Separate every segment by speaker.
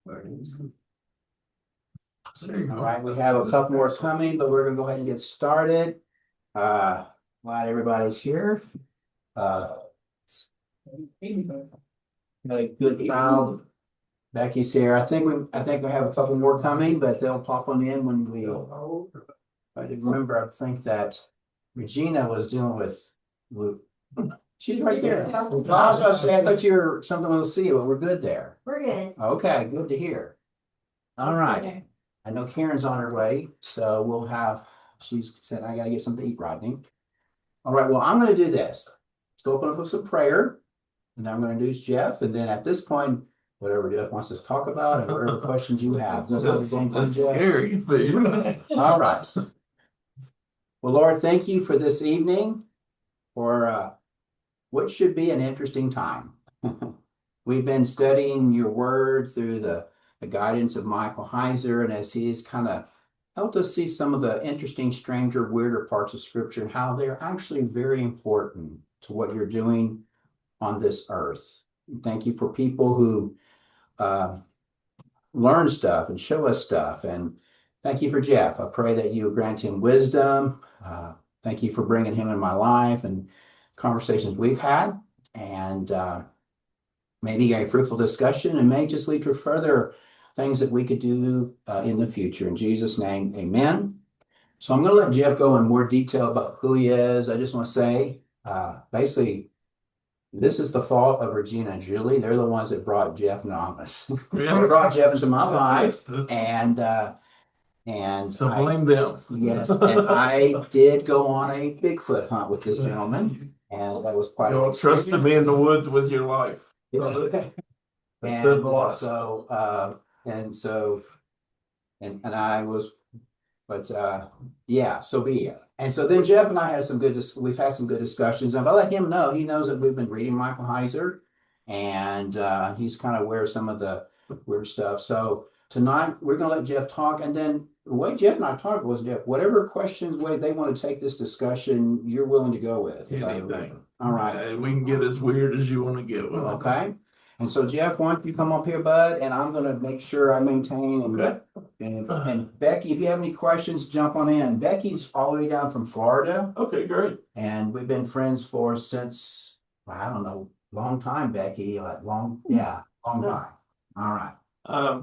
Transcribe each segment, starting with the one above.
Speaker 1: All right, we have a couple more coming, but we're gonna go ahead and get started. Glad everybody's here. Got a good crowd. Becky's here. I think we have a couple more coming, but they'll pop on in when we. I didn't remember. I think that Regina was dealing with. She's right there. I was gonna say, I thought you were something with C, but we're good there.
Speaker 2: We're good.
Speaker 1: Okay, good to hear. All right. I know Karen's on her way, so we'll have, she's said, I gotta get something to eat, Rodney. All right, well, I'm gonna do this. Let's go open up with some prayer, and then I'm gonna introduce Jeff, and then at this point, whatever Jeff wants us to talk about, and whatever questions you have.
Speaker 3: That's scary.
Speaker 1: All right. Well, Lord, thank you for this evening, for what should be an interesting time. We've been studying your word through the guidance of Michael Heiser, and as he's kind of helped us see some of the interesting, stranger, weirder parts of Scripture and how they're actually very important to what you're doing on this earth. Thank you for people who learn stuff and show us stuff, and thank you for Jeff. I pray that you grant him wisdom. Thank you for bringing him in my life and conversations we've had, and maybe a fruitful discussion, and may just lead to further things that we could do in the future. In Jesus' name, amen. So I'm going to let Jeff go in more detail about who he is. I just want to say, basically, this is the fault of Regina and Julie. They're the ones that brought Jeff Nomus. They brought Jeff into my life, and
Speaker 3: so blame them.
Speaker 1: Yes, and I did go on a Bigfoot hunt with this gentleman, and that was quite.
Speaker 3: You don't trust to be in the woods with your life.
Speaker 1: Yeah. And I was, but yeah, so be it. And so then Jeff and I had we've had some good discussions, and I'll let him know. He knows that we've been reading Michael Heiser, and he's kind of aware of some of the weird stuff. So tonight we're gonna let Jeff talk, and then the way Jeff and I talked was, Jeff, whatever questions way they want to take this discussion, you're willing to go with.
Speaker 3: Anything.
Speaker 1: All right.
Speaker 3: We can get as weird as you want to get with it.
Speaker 1: Okay. And so Jeff, why don't you come up here, bud? And I'm gonna make sure I maintain
Speaker 3: Okay.
Speaker 1: and Becky, if you have any questions, jump on in. Becky's all the way down from Florida,
Speaker 3: Okay, great.
Speaker 1: and we've been friends since, I don't know, long time, Becky, long time. All right.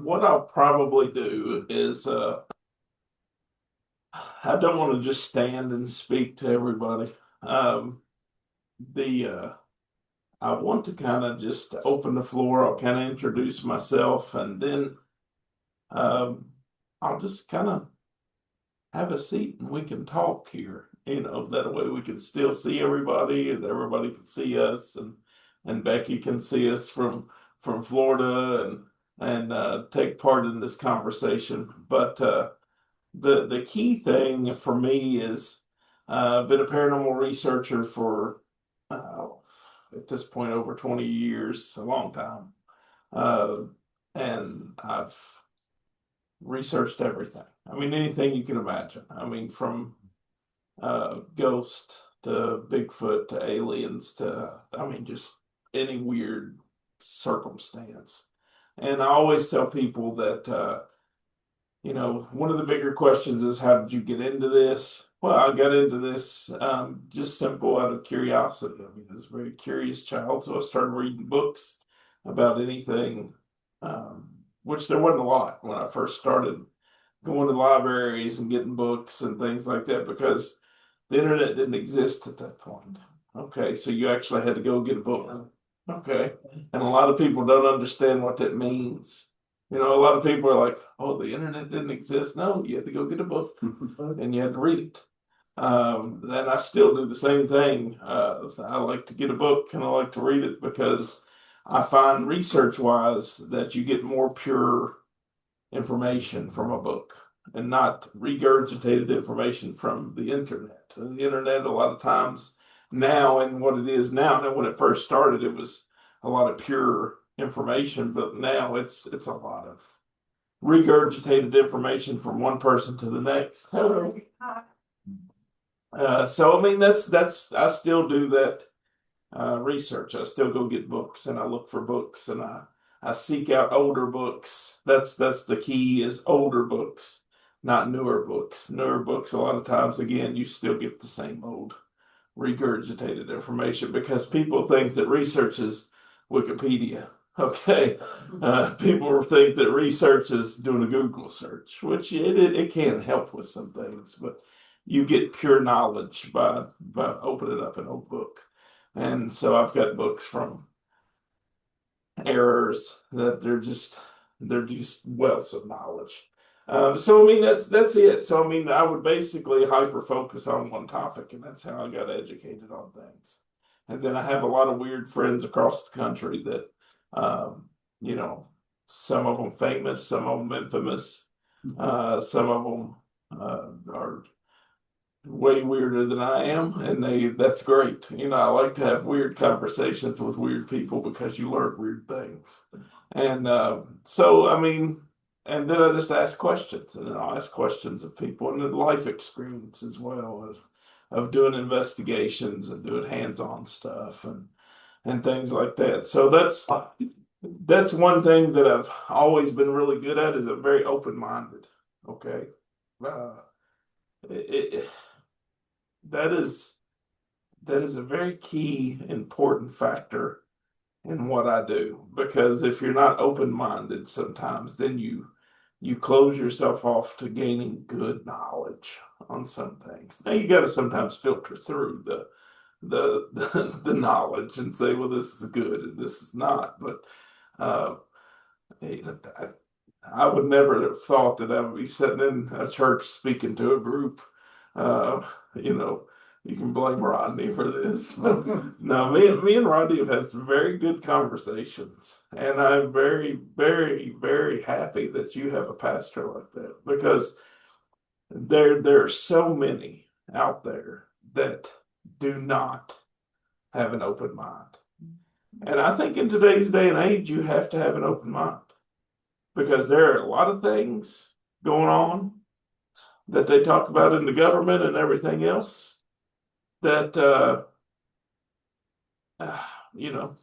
Speaker 3: What I'll probably do is I don't want to just stand and speak to everybody. I want to kind of just open the floor. I'll kind of introduce myself, and then I'll just kind of have a seat and we can talk here. That way we can still see everybody, and everybody can see us, and Becky can see us from Florida, and take part in this conversation. But the key thing for me is I've been a paranormal researcher for at this point over 20 years, a long time. And I've researched everything. I mean, anything you can imagine. I mean, from ghosts to Bigfoot to aliens to, just any weird circumstance. And I always tell people that, one of the bigger questions is, how did you get into this? Well, I got into this just simple out of curiosity. I was a very curious child, so I started reading books about anything, which there wasn't a lot when I first started going to libraries and getting books and things like that, because the internet didn't exist at that point. Okay, so you actually had to go get a book. Okay, and a lot of people don't understand what that means. A lot of people are like, oh, the internet didn't exist. No, you had to go get a book and you had to read it. Then I still do the same thing. I like to get a book and I like to read it, because I find research-wise that you get more pure information from a book and not regurgitated information from the internet. The internet, a lot of times now, and what it is now, and when it first started, it was a lot of pure information, but now it's a lot of regurgitated information from one person to the next. So that's I still do that research. I still go get books and I look for books, and I I seek out older books. That's the key is older books, not newer books. Newer books, a lot of times, again, you still get the same old regurgitated information because people think that research is Wikipedia. Okay. People think that research is doing a Google search, which it can help with some things, but you get pure knowledge by opening up an old book. And so I've got books from errors that they're just wealths of knowledge. So I mean that's it. So I mean I would basically hyper focus on one topic, and that's how I got educated on things. And then I have a lot of weird friends across the country that, um, you know, some of them famous, some of them infamous, some of them are way weirder than I am, and that's great. I like to have weird conversations with weird people because you learn weird things. And so I mean, and then I just ask questions, and then I'll ask questions of people and then life experience as well as of doing investigations and doing hands-on stuff and things like that. So that's one thing that I've always been really good at is I'm very open-minded. Okay. Uh, it, that is that is a very key important factor in what I do because if you're not open-minded sometimes then you close yourself off to gaining good knowledge on some things. Now you got to sometimes filter through the knowledge and say, well, this is good and this is not. But uh, I, I would never have thought that I would be sitting in a church speaking to a group. Uh, you know, you can blame Rodney for this, but no, me and Rodney have had some very good conversations, and I'm very, very, very happy that you have a pastor like that because there are so many out there that do not have an open mind. And I think in today's day and age, you have to have an open mind because there are a lot of things going on that they talk about in the government and everything else that, uh, you know,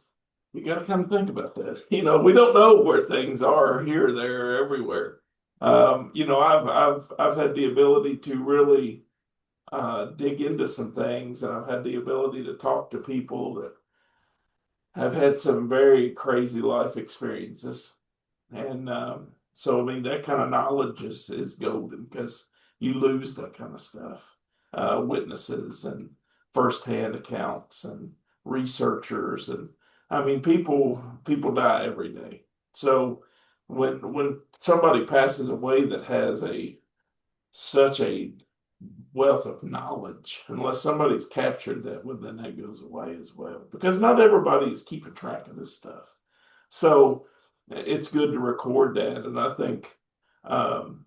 Speaker 3: you got to kind of think about this. We don't know where things are here, there, everywhere. I've had the ability to really dig into some things, and I've had the ability to talk to people that have had some very crazy life experiences. And so, I mean, that kind of knowledge is golden because you lose that kind of stuff. Witnesses and firsthand accounts and researchers and I mean, people die every day. So when somebody passes away that has a such a wealth of knowledge, unless somebody's captured that, well, then that goes away as well. Because not everybody is keeping track of this stuff. So it's good to record that, and I think um,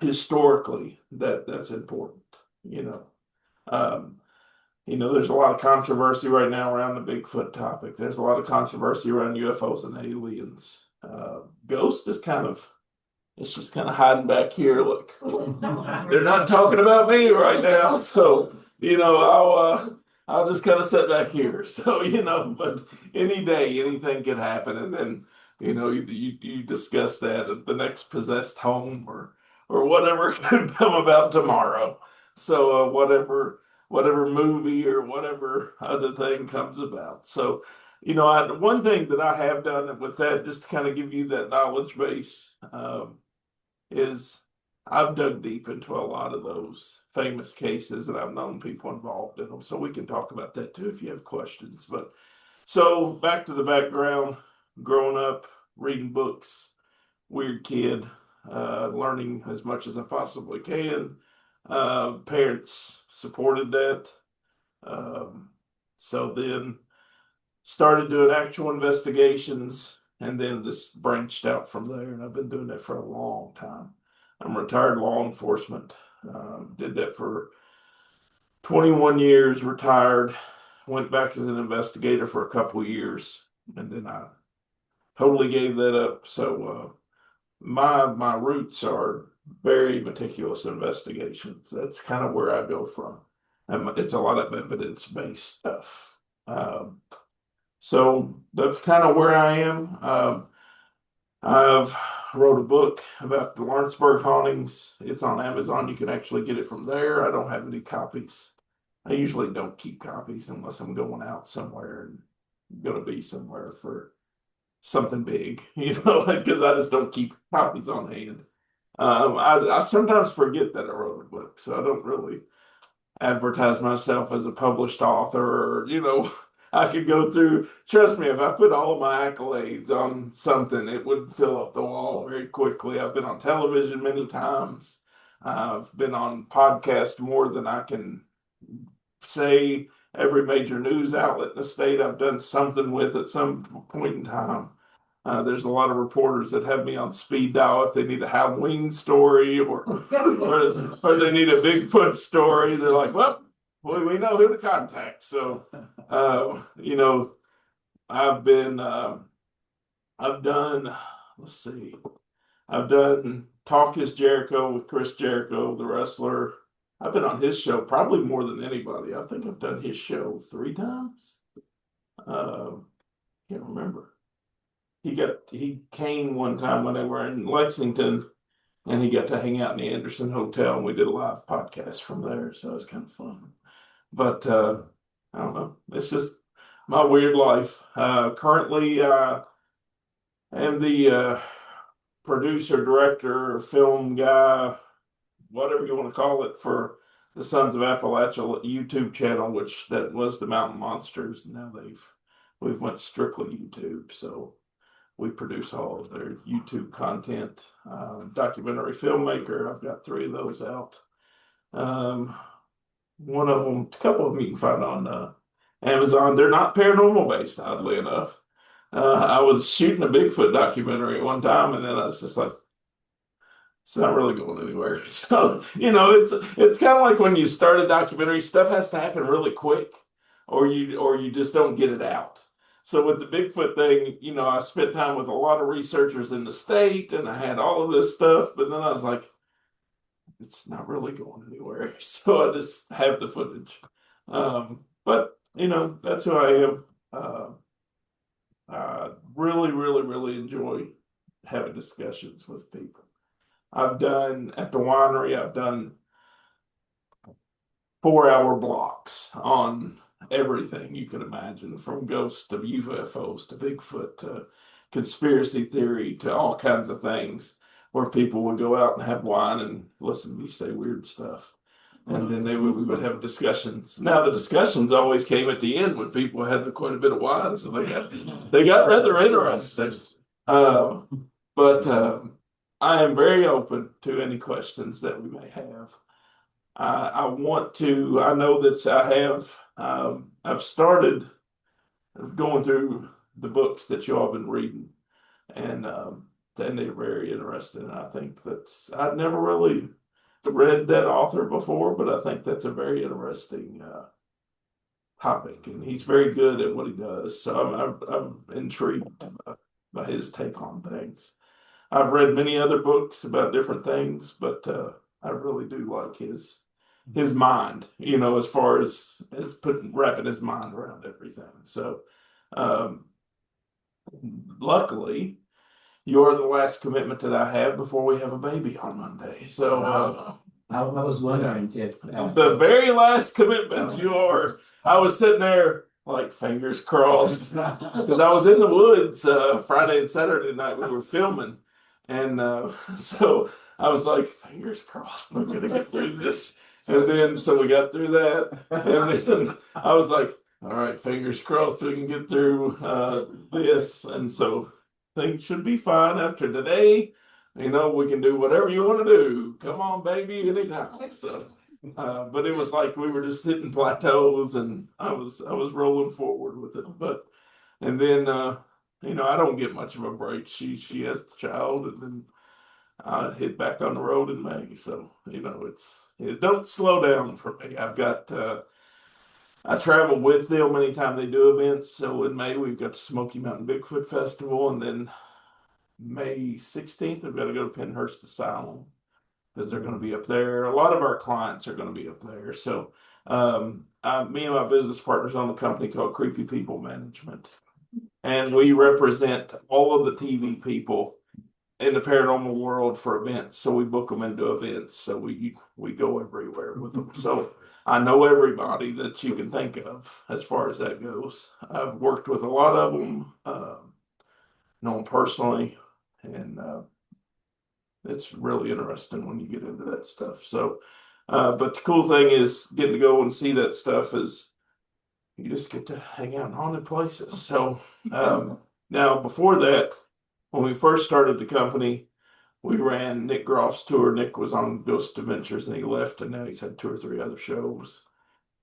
Speaker 3: historically that's important. You know, um, there's a lot of controversy right now around the Bigfoot topic. There's a lot of controversy around UFOs and aliens. Ghost is it's just kind of hiding back here. Look, they're not talking about me right now, so I'll just kind of sit back here. So but any day anything could happen, and then you discuss that at the next possessed home or whatever could come about tomorrow. So whatever movie or whatever other thing comes about. So one thing that I have done with that, just to kind of give you that knowledge base. Is I've dug deep into a lot of those famous cases and I've known people involved in them. So we can talk about that too if you have questions. But so back to the background, growing up, reading books, weird kid, learning as much as I possibly can. Parents supported that. Um, so then started doing actual investigations and then just branched out from there. And I've been doing that for a long time. I'm retired law enforcement. Did that for 21 years, retired, went back as an investigator for a couple of years, and then I totally gave that up. So my roots are very meticulous investigations. That's kind of where I go from. It's a lot of evidence-based stuff. So that's kind of where I am. I've wrote a book about the Lawrenceburg hauntings. It's on Amazon. You can actually get it from there. I don't have any copies. I usually don't keep copies unless I'm going out somewhere and going to be somewhere for something big, because I just don't keep copies on hand. I sometimes forget that I wrote a book, so I don't really advertise myself as a published author, or, I could go through, trust me, if I put all of my accolades on something, it would fill up the wall very quickly. I've been on television many times. I've been on podcast more than I can say. Every major news outlet in the state I've done something with at some point in time. There's a lot of reporters that have me on speed dial if they need a Halloween story, or they need a Bigfoot story. They're like, well, we know who to contact. So, I've been, I've done, let's see, I've done Talk is Jericho with Chris Jericho, the wrestler. I've been on his show probably more than anybody. I think I've done his show 3 times. Uh, can't remember. He came one time when they were in Lexington, and he got to hang out in the Anderson Hotel, and we did a live podcast from there. So it was kind of fun. But I don't know. It's just my weird life. Currently, am the producer, director, film guy, whatever you want to call it, for the Sons of Appalachia YouTube channel, which that was the Mountain Monsters. Now we've went strictly YouTube. So we produce all of their YouTube content. Documentary filmmaker. I've got 3 of those out. Um, One of them, a couple of them you can find on Amazon. They're not paranormal based, oddly enough. I was shooting a Bigfoot documentary at one time, and then I was just like, it's not really going anywhere. So, it's kind of like when you start a documentary, stuff has to happen really quick, or you just don't get it out. So with the Bigfoot thing, I spent time with a lot of researchers in the state, and I had all of this stuff, but then I was like, it's not really going anywhere. So I just have the footage. But that's who I am. I really, really, really enjoy having discussions with people. I've done at the winery, I've done 4-hour blocks on everything you can imagine, from ghosts to UFOs to Bigfoot to conspiracy theory to all kinds of things, where people would go out and have wine and listen to me say weird stuff. And then we would have discussions. Now the discussions always came at the end when people had quite a bit of wine, so they got rather interesting. Uh, but I am very open to any questions that we may have. I want to. I know that I have. I've started going through the books that you all have been reading, and they're very interesting. And I think I've never really read that author before, but I think that's a very interesting topic, and he's very good at what he does. So I'm intrigued by his take on things. I've read many other books about different things, but I really do like his mind, as far as wrapping his mind around everything. So, um, luckily, you're the last commitment that I have before we have a baby on Monday. So,
Speaker 1: I was wondering if
Speaker 3: the very last commitment you are. I was sitting there like fingers crossed because I was in the woods Friday and Saturday night. We were filming, and so I was like, fingers crossed, we're gonna get through this. And then so we got through that, and then I was like, all right, fingers crossed we can get through this. And so things should be fine after today. We can do whatever you want to do. Come on, baby, anytime. So, but it was like we were just hitting plateaus, and I was rolling forward with it. But and then I don't get much of a break. She has the child, and then I hit back on the road in May. So it don't slow down for me. I've got I travel with them anytime they do events. So in May we've got the Smoky Mountain Bigfoot Festival, and then May 16th, I've got to go to Pennhurst Asylum because they're going to be up there. A lot of our clients are going to be up there. So, me and my business partners own a company called Creepy People Management, and we represent all of the TV people in the paranormal world for events, so we book them into events. So we go everywhere with them. So I know everybody that you can think of as far as that goes. I've worked with a lot of them, know them personally, and it's really interesting when you get into that stuff. So, but the cool thing is getting to go and see that stuff is you just get to hang out in haunted places. So, now before that, when we first started the company, we ran Nick Groff's tour. Nick was on Ghost Adventures and he left, and now he's had two or three other shows.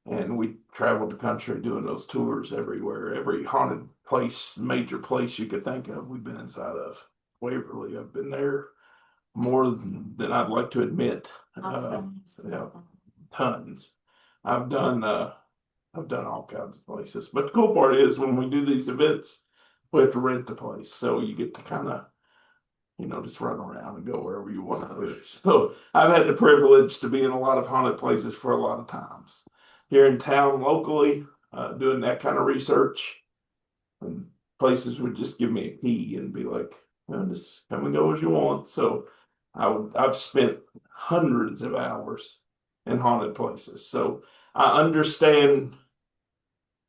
Speaker 3: And we traveled the country doing those tours everywhere. Every haunted place, major place you could think of, we've been inside of. Waverly, I've been there more than I'd like to admit. Yeah, tons. I've done I've done all kinds of places. But the cool part is when we do these events, we have to rent the place. So you get to kind of, just run around and go wherever you want to. So I've had the privilege to be in a lot of haunted places for a lot of times. Here in town locally, doing that kind of research, and places would just give me a key and be like, just come and go as you want. So I've spent hundreds of hours in haunted places. So I understand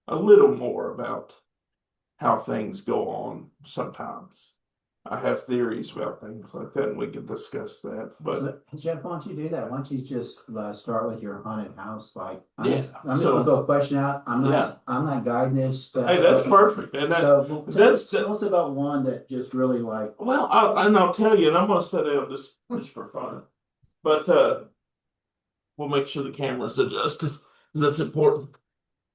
Speaker 3: a little more about how things go on sometimes. I have theories about things like that, and we can discuss that. But
Speaker 1: So, Jeff, why don't you do that? Why don't you just start with your haunted house? Like,
Speaker 3: yeah,
Speaker 1: I'm just gonna throw a question out.
Speaker 3: yeah.
Speaker 1: I'm not guiding this,
Speaker 3: Hey, that's perfect. And
Speaker 1: so tell us about one that just really like.
Speaker 3: Well, I'll tell you, and I'm gonna sit down just for fun. But we'll make sure the camera's adjusted. That's important.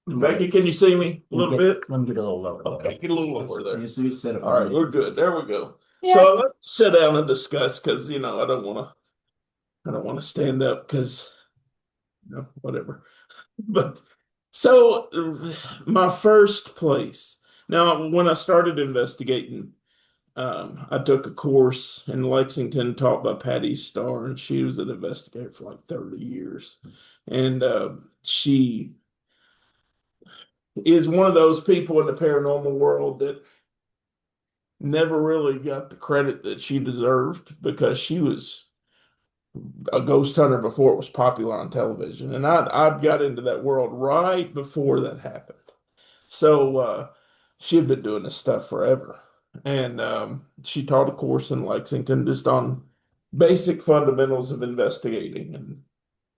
Speaker 3: Becky, can you see me a little bit?
Speaker 1: Let me get a little lower.
Speaker 3: Okay, get a little lower there.
Speaker 1: You set up
Speaker 3: All right, we're good. There we go.
Speaker 2: Yeah.
Speaker 3: So let's sit down and discuss because I don't want to stand up because whatever. But so my first place. Now, when I started investigating, I took a course in Lexington taught by Patty Starr, and she was an investigator for like 30 years. And she is one of those people in the paranormal world that never really got the credit that she deserved because she was a ghost hunter before it was popular on television. And I got into that world right before that happened. So she had been doing this stuff forever. And she taught a course in Lexington just on basic fundamentals of investigating and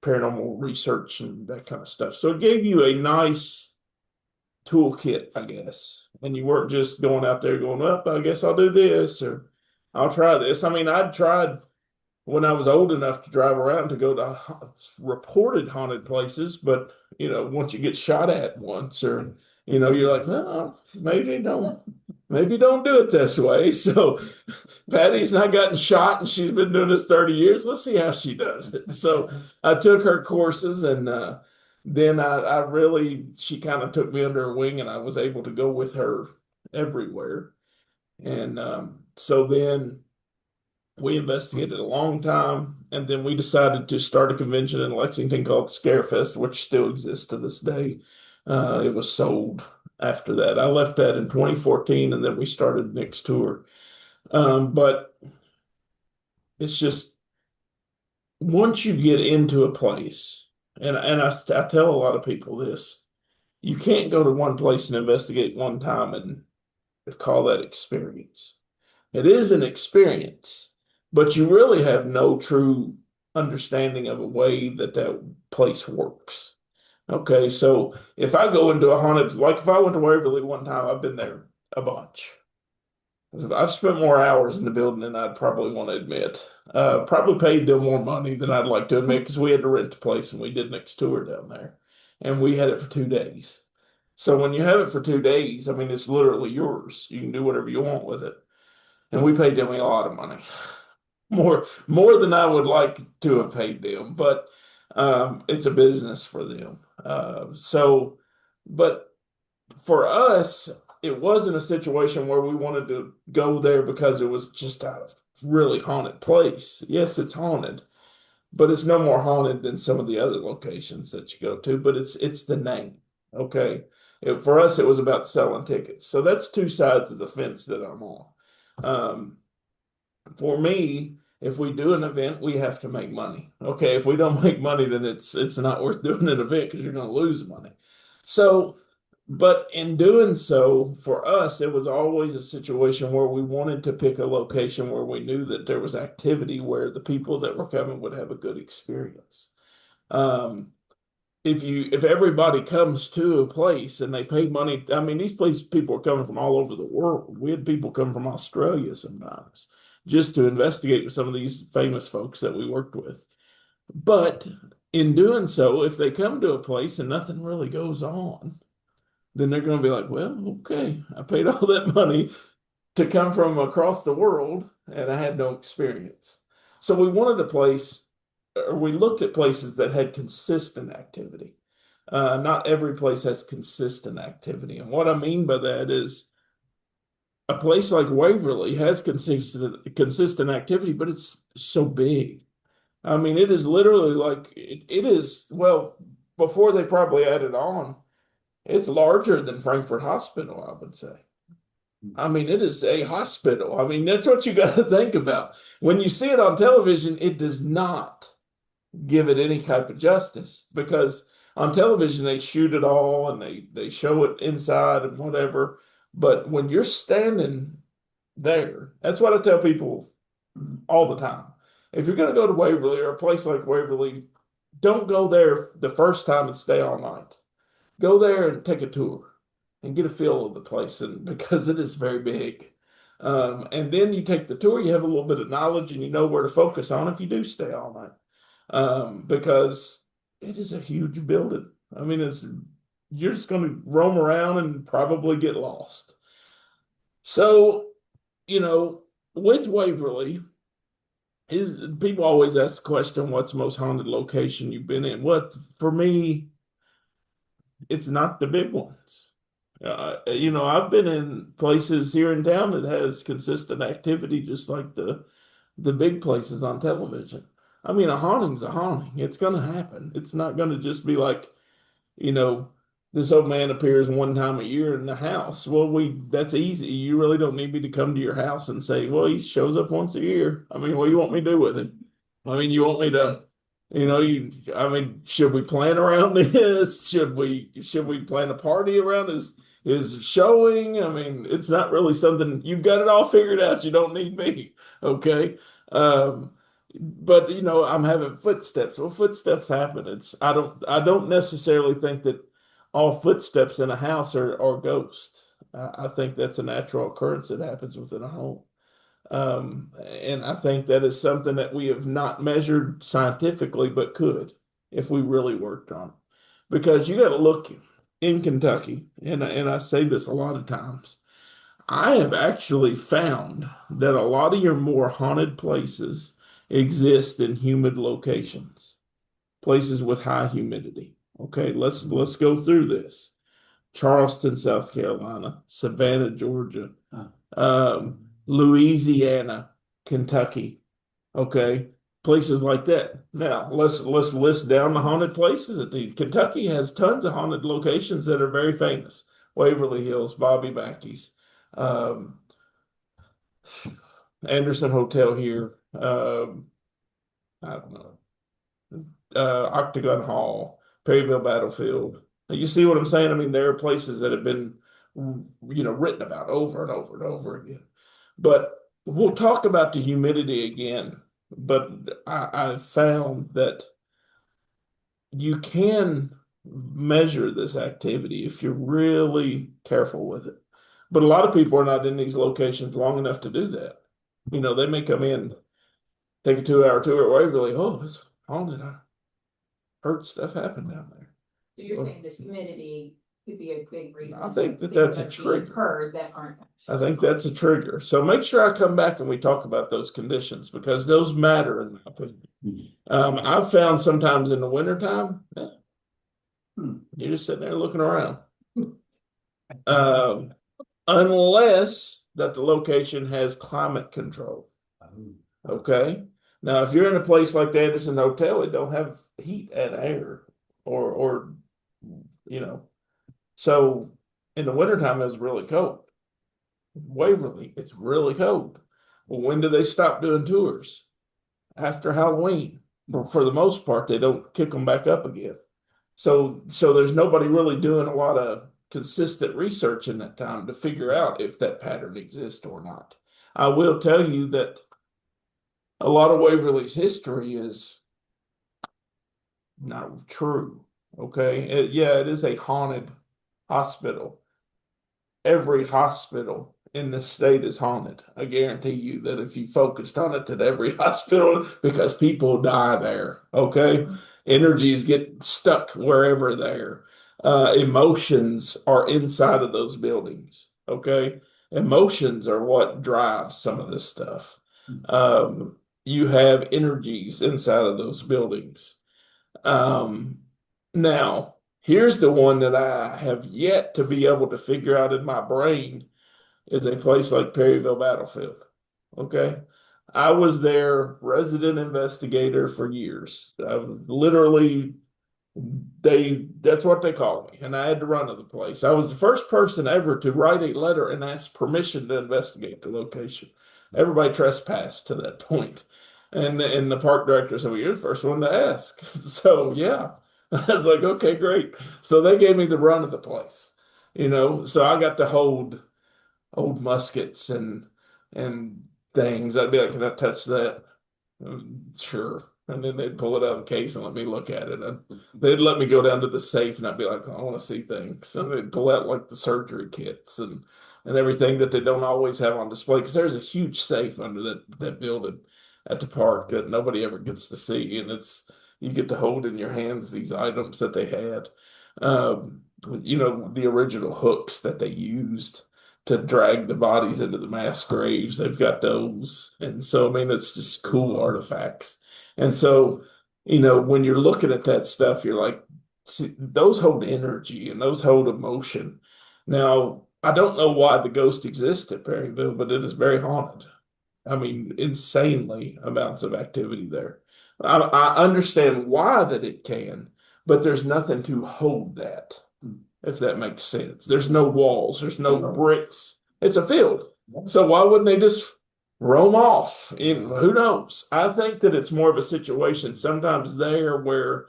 Speaker 3: paranormal research and that kind of stuff. So it gave you a nice toolkit, I guess. And you weren't just going out there going, well, I guess I'll do this or I'll try this. I mean, I'd tried when I was old enough to drive around to go to reported haunted places, but once you get shot at once or you're like, well, maybe don't do it this way. So Patty's not gotten shot and she's been doing this 30 years. Let's see how she does it. So I took her courses and then I really, she kind of took me under her wing and I was able to go with her everywhere. And so then we investigated a long time, and then we decided to start a convention in Lexington called Scarefest, which still exists to this day. It was sold after that. I left that in 2014, and then we started Nick's tour. But it's just once you get into a place, and I tell a lot of people this, you can't go to one place and investigate one time and call that experience. It is an experience, but you really have no true understanding of a way that place works. Okay, so if I go into a haunted, like if I went to Waverly one time, I've been there a bunch. I've spent more hours in the building than I'd probably want to admit. Probably paid them more money than I'd like to admit because we had to rent the place and we did next tour down there. And we had it for 2 days. So when you have it for 2 days, I mean, it's literally yours. You can do whatever you want with it. And we paid them a lot of money, more than I would like to have paid them, but it's a business for them. But for us, it wasn't a situation where we wanted to go there because it was just a really haunted place. Yes, it's haunted, but it's no more haunted than some of the other locations that you go to. But it's the name, okay? For us, it was about selling tickets. So that's two sides of the fence that I'm on. For me, if we do an event, we have to make money. Okay, if we don't make money, then it's not worth doing an event because you're going to lose money. So, but in doing so, for us, it was always a situation where we wanted to pick a location where we knew that there was activity where the people that were coming would have a good experience. Um, if everybody comes to a place and they pay money, I mean, these places people are coming from all over the world. We had people come from Australia sometimes just to investigate with some of these famous folks that we worked with. But in doing so, if they come to a place and nothing really goes on, then they're going to be like, well, okay, I paid all that money to come from across the world and I had no experience. So we wanted a place, or we looked at places that had consistent activity. Not every place has consistent activity. And what I mean by that is a place like Waverly has consistent activity, but it's so big. I mean, it is literally like it is, well, before they probably added on, it's larger than Frankfurt Hospital, I would say. I mean, it is a hospital. I mean, that's what you got to think about. When you see it on television, it does not give it any type of justice because on television they shoot it all and they show it inside and whatever. But when you're standing there, that's what I tell people all the time. If you're going to go to Waverly or a place like Waverly, don't go there the first time and stay all night. Go there and take a tour and get a feel of the place, and because it is very big. And then you take the tour, you have a little bit of knowledge, and you know where to focus on if you do stay all night. Because it is a huge building. I mean, it's you're just going to roam around and probably get lost. So, you know, with Waverly, is people always ask the question, what's the most haunted location you've been in? What for me, it's not the big ones. I've been in places here in town that has consistent activity, just like the big places on television. I mean, a haunting's a haunting. It's going to happen. It's not going to just be like, you know, this old man appears one time a year in the house. Well, that's easy. You really don't need me to come to your house and say, well, he shows up once a year. I mean, what do you want me to do with him? I mean, you want me to, I mean, should we plan around this? Should we plan a party around his showing? I mean, it's not really something you've got it all figured out. You don't need me. Okay. Um, but I'm having footsteps. Well, footsteps happen. I don't necessarily think that all footsteps in a house are ghosts. I think that's a natural occurrence that happens within a home. And I think that is something that we have not measured scientifically, but could if we really worked on it. Because you got to look in Kentucky, and I say this a lot of times. I have actually found that a lot of your more haunted places exist in humid locations, places with high humidity. Okay, let's go through this. Charleston, South Carolina, Savannah, Georgia, Louisiana, Kentucky. Okay, places like that. Now let's list down the haunted places that these. Kentucky has tons of haunted locations that are very famous. Waverly Hills, Bobby Mackey's, um, Anderson Hotel here. I don't know, Octagon Hall, Perryville Battlefield. You see what I'm saying? I mean, there are places that have been, written about over and over and over again. But we'll talk about the humidity again. But I've found that you can measure this activity if you're really careful with it. But a lot of people are not in these locations long enough to do that. They may come in, take a 2-hour tour at Waverly. Oh, it's haunted. I heard stuff happen down there.
Speaker 2: So you're saying the humidity could be a big reason.
Speaker 3: I think that
Speaker 2: things
Speaker 3: that's a
Speaker 2: being
Speaker 3: trigger.
Speaker 2: heard that aren't
Speaker 3: I think that's a trigger. So make sure I come back and we talk about those conditions because those matter in my opinion. I've found sometimes in the wintertime, you're just sitting there looking around. Unless that the location has climate control. Okay. Now, if you're in a place like the Anderson Hotel, it don't have heat and air or so in the wintertime, it was really cold. Waverly, it's really cold. Well, when do they stop doing tours? After Halloween. For the most part, they don't kick them back up again. So there's nobody really doing a lot of consistent research in that time to figure out if that pattern exists or not. I will tell you that a lot of Waverly's history is not true. Okay. Yeah, it is a haunted hospital. Every hospital in the state is haunted. I guarantee you that if you focused on it, that every hospital, because people die there. Okay. Energies get stuck wherever there. Emotions are inside of those buildings. Okay. Emotions are what drives some of this stuff. You have energies inside of those buildings. Um, Now, here's the one that I have yet to be able to figure out in my brain is a place like Perryville Battlefield. Okay. I was their resident investigator for years. I was literally that's what they called me, and I had to run to the place. I was the first person ever to write a letter and ask permission to investigate the location. Everybody trespassed to that point. And the park director said, "Well, you're the first one to ask." So yeah. I was like, okay, great. So they gave me the run of the place, So I got to hold old muskets and things. I'd be like, "Can I touch that?" Sure. And then they'd pull it out of the case and let me look at it. And they'd let me go down to the safe and I'd be like, "I want to see things." And they'd pull out like the surgery kits and everything that they don't always have on display. Because there's a huge safe under that building at the park that nobody ever gets to see. And you get to hold in your hands these items that they had. The original hooks that they used to drag the bodies into the mass graves. They've got those. And so, I mean, it's just cool artifacts. And so, when you're looking at that stuff, you're like, see, those hold energy and those hold emotion. Now, I don't know why the ghost exists at Perryville, but it is very haunted. I mean, insanely amounts of activity there. I understand why that it can, but there's nothing to hold that, if that makes sense. There's no walls, there's no bricks. It's a field. So why wouldn't they just roam off? Who knows? I think that it's more of a situation sometimes there where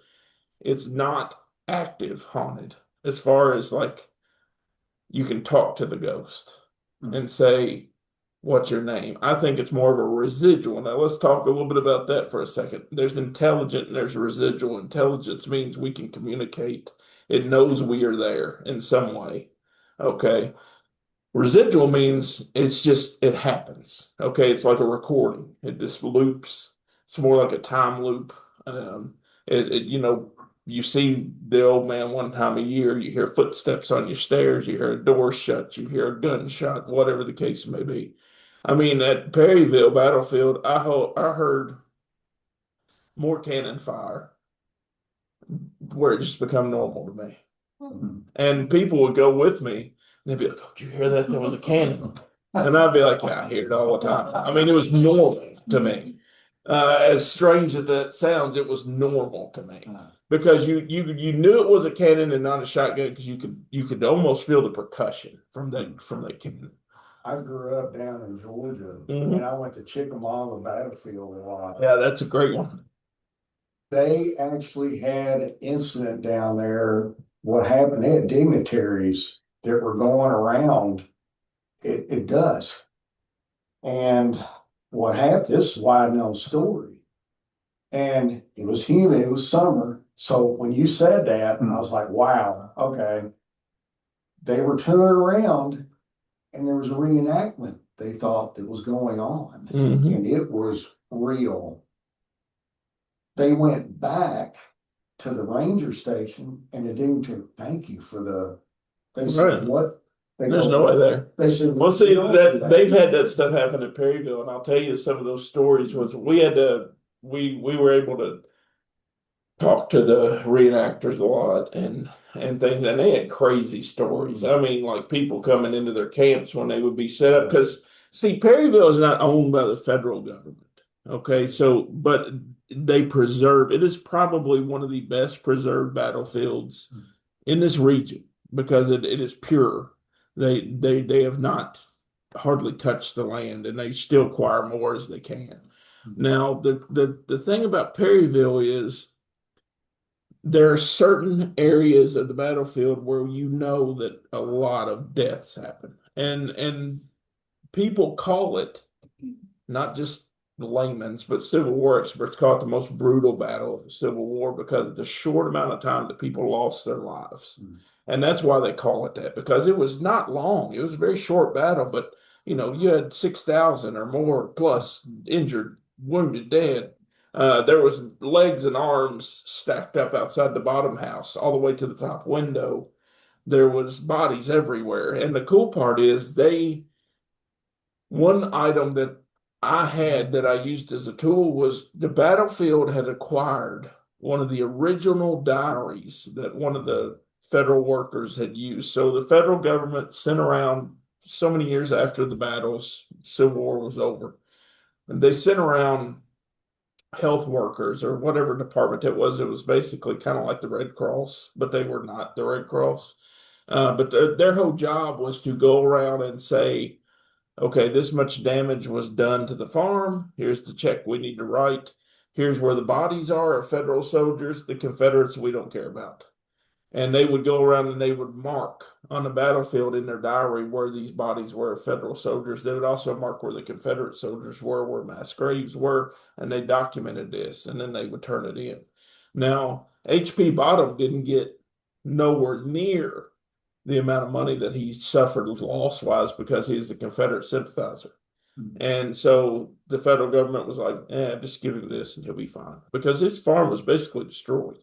Speaker 3: it's not active haunted, as far as like you can talk to the ghost and say, "What's your name?" I think it's more of a residual. Now, let's talk a little bit about that for a second. There's intelligent and there's residual. Intelligence means we can communicate. It knows we are there in some way. Okay. Residual means it happens. Okay. It's like a recording, it just loops. It's more like a time loop. Um, you see the old man one time a year, you hear footsteps on your stairs, you hear a door shut, you hear a gunshot, whatever the case may be. I mean, at Perryville Battlefield, I heard more cannon fire where it just become normal to me. And people would go with me and they'd be like, "Oh, did you hear that? There was a cannon." And I'd be like, "Yeah, I hear it all the time." I mean, it was normal to me. As strange as that sounds, it was normal to me because you knew it was a cannon and not a shotgun because you could almost feel the percussion from that cannon.
Speaker 4: I grew up down in Georgia
Speaker 3: Mhm.
Speaker 4: and I went to Chickamauga Battlefield a lot.
Speaker 3: Yeah, that's a great one.
Speaker 4: They actually had an incident down there. What happened? They had dignitaries that were going around at dusk. And what happened? This is a wide known story. And it was humid, it was summer. So when you said that, I was like, wow, okay. They were turning around and there was a reenactment they thought that was going on.
Speaker 3: Mhm.
Speaker 4: And it was real. They went back to the ranger station and they didn't thank you for they said,
Speaker 3: Right.
Speaker 4: "What?"
Speaker 3: There's no way there.
Speaker 4: They said,
Speaker 3: Well, see
Speaker 4: "We don't do
Speaker 3: that they've had that stuff happen at Perryville, and I'll tell you some of those stories. Was we were able to talk to the reenactors a lot and things, and they had crazy stories. I mean, like people coming into their camps when they would be set up because see, Perryville is not owned by the federal government. Okay, so but they preserve it is probably one of the best preserved battlefields in this region because it is pure. They have not hardly touch the land, and they still acquire more as they can. Now, the thing about Perryville is there are certain areas of the battlefield where you know that a lot of deaths happen, and people call it, not just the layman's, but Civil War experts call it the most brutal battle of the Civil War because of the short amount of time that people lost their lives. And that's why they call it that, because it was not long. It was a very short battle, but you had 6,000 or more plus injured, wounded, dead. There was legs and arms stacked up outside the bottom house, all the way to the top window. There was bodies everywhere. And the cool part is one item that I had that I used as a tool was the battlefield had acquired one of the original diaries that one of the federal workers had used. So the federal government sent around so many years after the battles, Civil War was over, and they sent around health workers or whatever department it was. It was basically kind of like the Red Cross, but they were not the Red Cross. But their whole job was to go around and say, okay, this much damage was done to the farm. Here's the check we need to write. Here's where the bodies are of federal soldiers. The Confederates we don't care about. And they would go around and they would mark on the battlefield in their diary where these bodies were of federal soldiers. They would also mark where the Confederate soldiers were, where mass graves were, and they documented this, and then they would turn it in. Now, H.P. Bottom didn't get nowhere near the amount of money that he suffered loss wise because he's a Confederate sympathizer. And so the federal government was like, just give him this and he'll be fine. Because his farm was basically destroyed.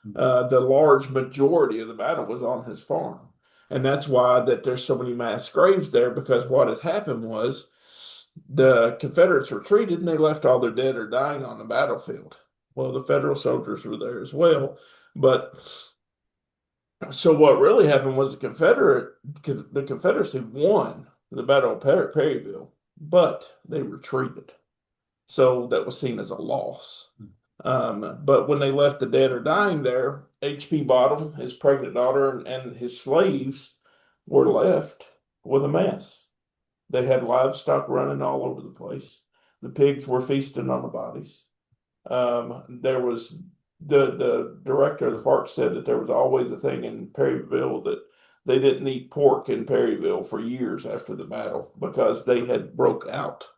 Speaker 3: The large majority of the battle was on his farm. And that's why that there's so many mass graves there, because what had happened was the Confederates retreated and they left all their dead or dying on the battlefield. Well, the federal soldiers were there as well. But so what really happened was the Confederacy won the Battle of Perryville, but they retreated. So that was seen as a loss. But when they left the dead or dying there, H.P. Bottom, his pregnant daughter, and his slaves were left with a mess. They had livestock running all over the place. The pigs were feasting on the bodies. There was the director of the park said that there was always a thing in Perryville that they didn't eat pork in Perryville for years after the battle because they had broke out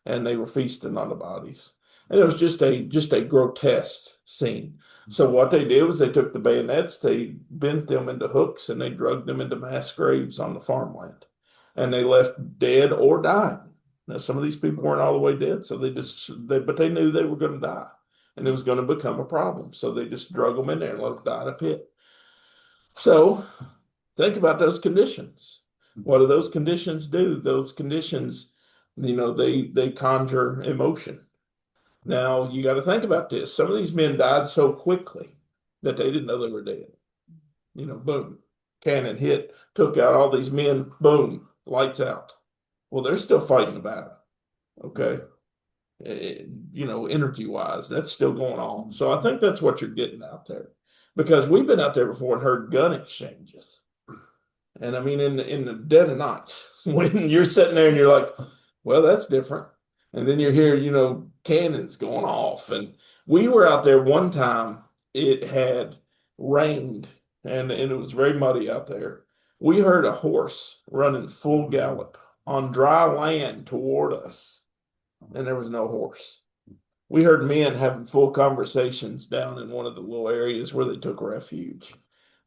Speaker 3: and they were feasting on the bodies. And it was just a grotesque scene. So what they did was they took the bayonets, they bent them into hooks, and they drugged them into mass graves on the farmland. And they left dead or dying. Now some of these people weren't all the way dead, so but they knew they were going to die. And it was going to become a problem. So they just drug them in there and let them die in a pit. So think about those conditions. What do those conditions do? Those conditions, they conjure emotion. Now you got to think about this. Some of these men died so quickly that they didn't know they were dead. Boom, cannon hit, took out all these men, boom, lights out. Well, they're still fighting the battle. Okay. Energy wise, that's still going on. So I think that's what you're getting out there, because we've been out there before and heard gun exchanges. And I mean, in the dead of night, when you're sitting there and you're like, well, that's different. And then you hear, cannons going off. And we were out there one time, it had rained and it was very muddy out there. We heard a horse running full gallop on dry land toward us, and there was no horse. We heard men having full conversations down in one of the little areas where they took refuge.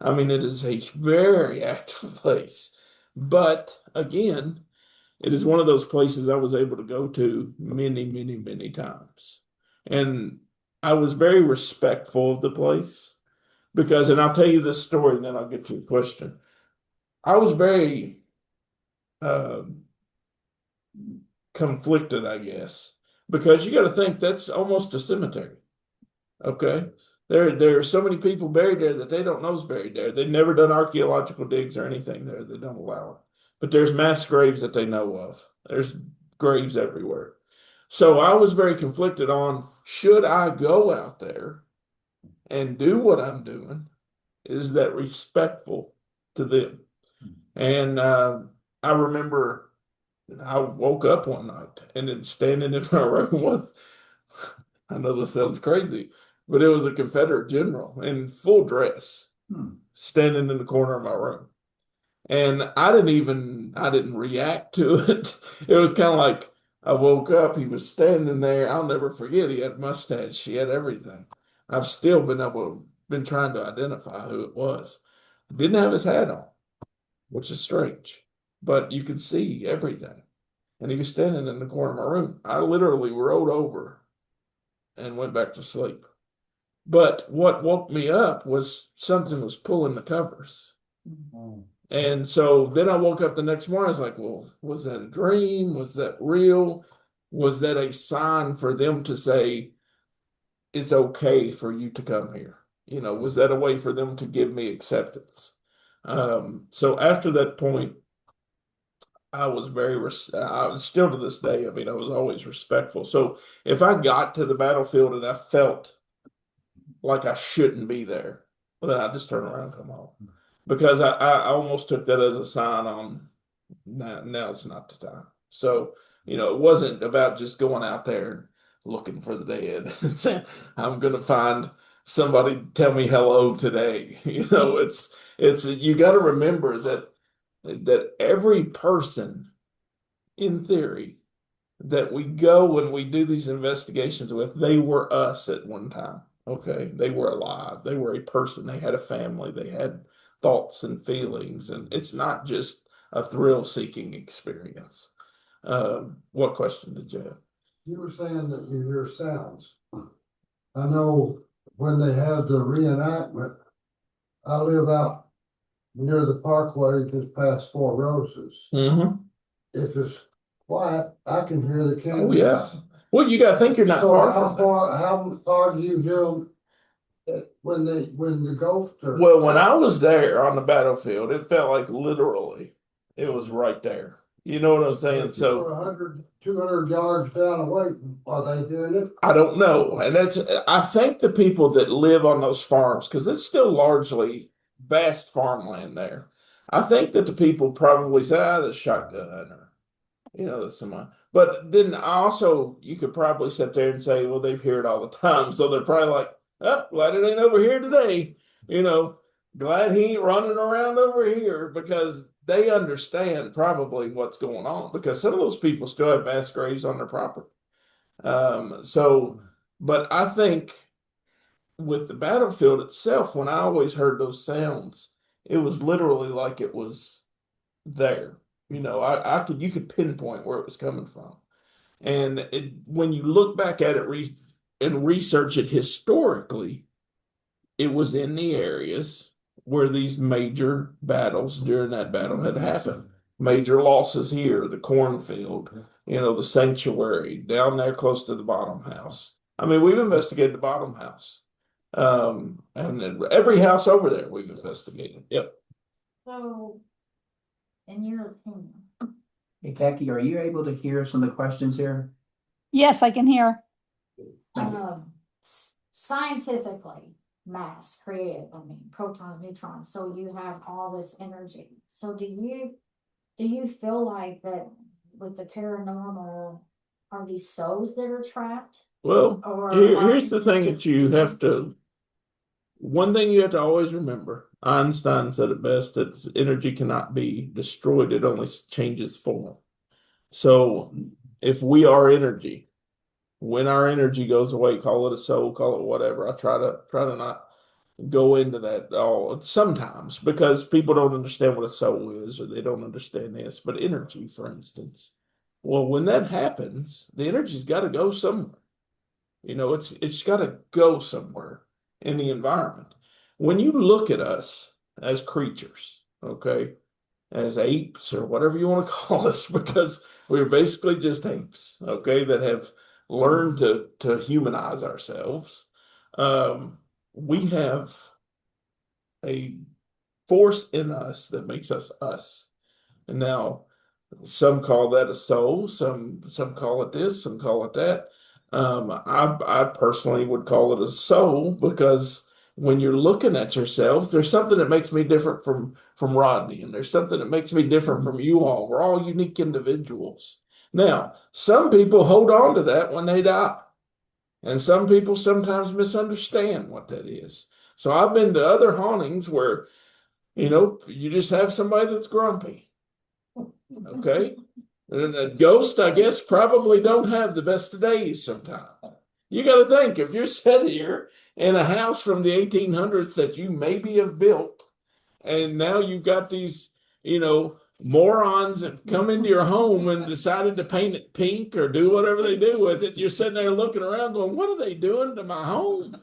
Speaker 3: I mean, it is a very active place. But again, it is one of those places I was able to go to many, many, many times. And I was very respectful of the place because, and I'll tell you this story and then I'll get to your question. I was very conflicted, I guess, because you got to think that's almost a cemetery. Okay. There are so many people buried there that they don't know is buried there. They've never done archaeological digs or anything there. They don't allow it. But there's mass graves that they know of. There's graves everywhere. So I was very conflicted on, should I go out there and do what I'm doing? Is that respectful to them? And I remember I woke up one night and then standing in my room was, I know this sounds crazy, but it was a Confederate general in full dress
Speaker 1: Hmm.
Speaker 3: standing in the corner of my room. And I didn't react to it. It was kind of like I woke up, he was standing there. I'll never forget. He had a mustache, he had everything. I've still been trying to identify who it was. Didn't have his hat on, which is strange, but you could see everything. And he was standing in the corner of my room. I literally rolled over and went back to sleep. But what woke me up was something was pulling the covers.
Speaker 4: Oh.
Speaker 3: And so then I woke up the next morning. I was like, well, was that a dream? Was that real? Was that a sign for them to say, it's okay for you to come here? You know, was that a way for them to give me acceptance? So after that point, I was still to this day, I mean, I was always respectful. So if I got to the battlefield and I felt like I shouldn't be there, well, then I just turn around and come home. Because I almost took that as a sign on now's not the time. So, it wasn't about just going out there and looking for the dead and saying, I'm gonna find somebody to tell me hello today. It's you gotta remember that every person in theory that we go and we do these investigations with, they were us at one time. Okay. They were alive. They were a person. They had a family. They had thoughts and feelings. And it's not just a thrill seeking experience. What question did you have?
Speaker 5: You were saying that you hear sounds. I know when they have the reenactment, I live out near the parkway just past Four Roses.
Speaker 3: Mm-hmm.
Speaker 5: If it's quiet, I can hear the
Speaker 3: Oh,
Speaker 5: cannons.
Speaker 3: yeah. Well, you got to think you're not
Speaker 5: So
Speaker 3: far
Speaker 5: how
Speaker 3: from that.
Speaker 5: far do you hear them when the ghosts are?
Speaker 3: Well, when I was there on the battlefield, it felt like literally it was right there. You know what I'm saying?
Speaker 5: If
Speaker 3: So
Speaker 5: you're 100, 200 yards down away, are they hearing it?
Speaker 3: I don't know. And I think the people that live on those farms, because it's still largely vast farmland there. I think that the people probably say, the shotgun or, there's someone. But then also, you could probably sit there and say, well, they've heard it all the time. So they're probably like, oh, glad it ain't over here today. You know, glad he ain't running around over here because they understand probably what's going on because some of those people still have mass graves on their property. So, but I think with the battlefield itself, when I always heard those sounds, it was literally like it was there. You could pinpoint where it was coming from. And when you look back at it and research it historically, it was in the areas where these major battles during that battle had happened. Major losses here, the cornfield, the sanctuary down there close to the bottom house. I mean, we've investigated the bottom house. And then every house over there we've investigated. Yep.
Speaker 2: So, in your opinion,
Speaker 1: Hey, Becky, are you able to hear some of the questions here?
Speaker 6: Yes, I can hear.
Speaker 1: Thank you.
Speaker 2: Scientifically, mass created, protons, neutrons, so you have all this energy. So do you feel like that with the paranormal, are these souls that are trapped?
Speaker 3: Well,
Speaker 2: Or
Speaker 3: here's the thing that
Speaker 2: just
Speaker 3: you have to, one thing you have to always remember. Einstein said it best that energy cannot be destroyed, it only changes form. So if we are energy, when our energy goes away, call it a soul, call it whatever. I try to not go into that all sometimes because people don't understand what a soul is or they don't understand this. But energy, for instance, well, when that happens, the energy's got to go somewhere. It's got to go somewhere in the environment. When you look at us as creatures, okay, as apes or whatever you want to call us, because we're basically just apes, okay, that have learned to humanize ourselves. We have a force in us that makes us us. And now some call that a soul, some call it this, some call it that. I personally would call it a soul because when you're looking at yourselves, there's something that makes me different from Rodney, and there's something that makes me different from you all. We're all unique individuals. Now, some people hold on to that when they die, and some people sometimes misunderstand what that is. So I've been to other hauntings where, you just have somebody that's grumpy. Okay. And a ghost, I guess, probably don't have the best of days sometimes. You got to think, if you're sitting here in a house from the 1800s that you maybe have built, and now you've got these, morons that come into your home and decided to paint it pink or do whatever they do with it, you're sitting there looking around going, what are they doing to my home?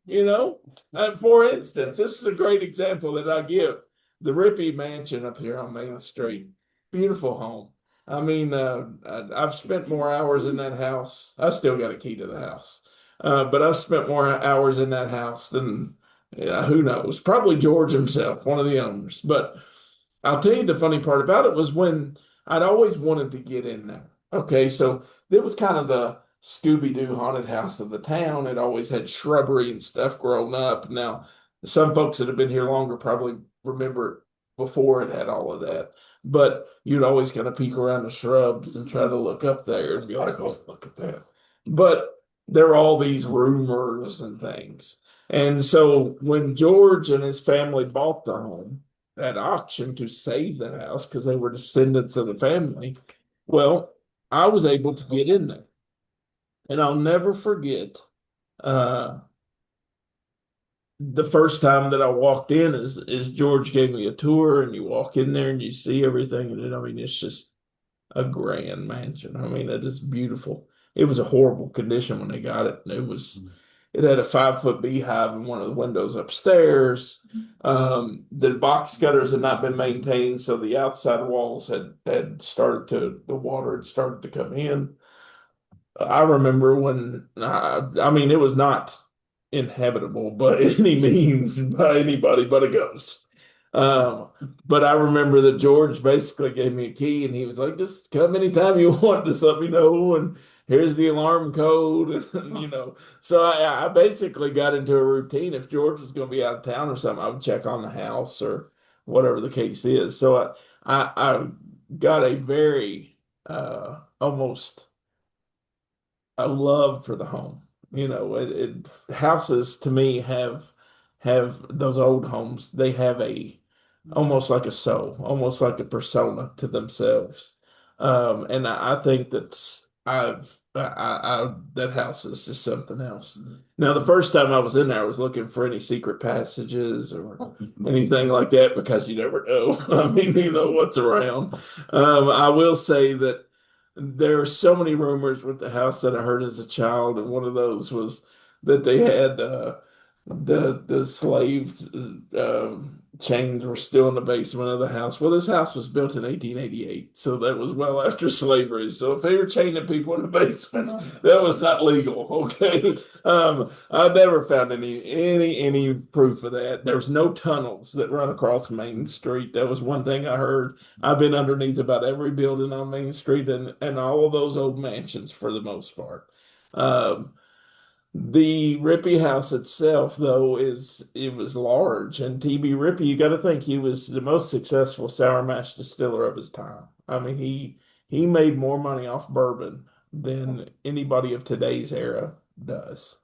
Speaker 3: For instance, this is a great example that I give. The Rippey Mansion up here on Main Street. Beautiful home. I mean, I've spent more hours in that house. I still got a key to the house. But I've spent more hours in that house than, who knows, probably George himself, one of the owners. But I'll tell you the funny part about it was when I'd always wanted to get in there. Okay, so it was kind of the Scooby-Doo haunted house of the town. It always had shrubbery and stuff grown up. Now, some folks that have been here longer probably remember it before it had all of that. But you'd always kind of peek around the shrubs and try to look up there and be like, oh, look at that. But there are all these rumors and things. And so when George and his family bought the home at auction to save the house because they were descendants of the family, well, I was able to get in there. And I'll never forget the first time that I walked in is George gave me a tour, and you walk in there and you see everything, and I mean, it's just a grand mansion. I mean, it is beautiful. It was a horrible condition when they got it. It had a 5-foot beehive in one of the windows upstairs. The box gutters had not been maintained, so the outside walls had started the water had started to come in. I remember when, I mean, it was not inhabitable by any means by anybody but a ghost. Um, but I remember that George basically gave me a key, and he was like, just come anytime you want, just let me know. And here's the alarm code. And. So I basically got into a routine. If George was going to be out of town or something, I would check on the house or whatever the case is. So I got a very, almost a love for the home. Houses to me have those old homes. They have almost like a soul, almost like a persona to themselves. And I think that house is just something else. Now, the first time I was in there, I was looking for any secret passages or anything like that because you never know. I mean, what's around. I will say that there are so many rumors with the house that I heard as a child, and one of those was that they had the slave chains were still in the basement of the house. Well, this house was built in 1888, so that was well after slavery. So if they were chaining people in the basement, that was not legal. Okay, I never found any proof of that. There's no tunnels that run across Main Street. That was one thing I heard. I've been underneath about every building on Main Street and all of those old mansions for the most part. The Rippey house itself, though, it was large, and T.B. Rippey, you got to think he was the most successful sour mash distiller of his time. I mean, he made more money off bourbon than anybody of today's era does.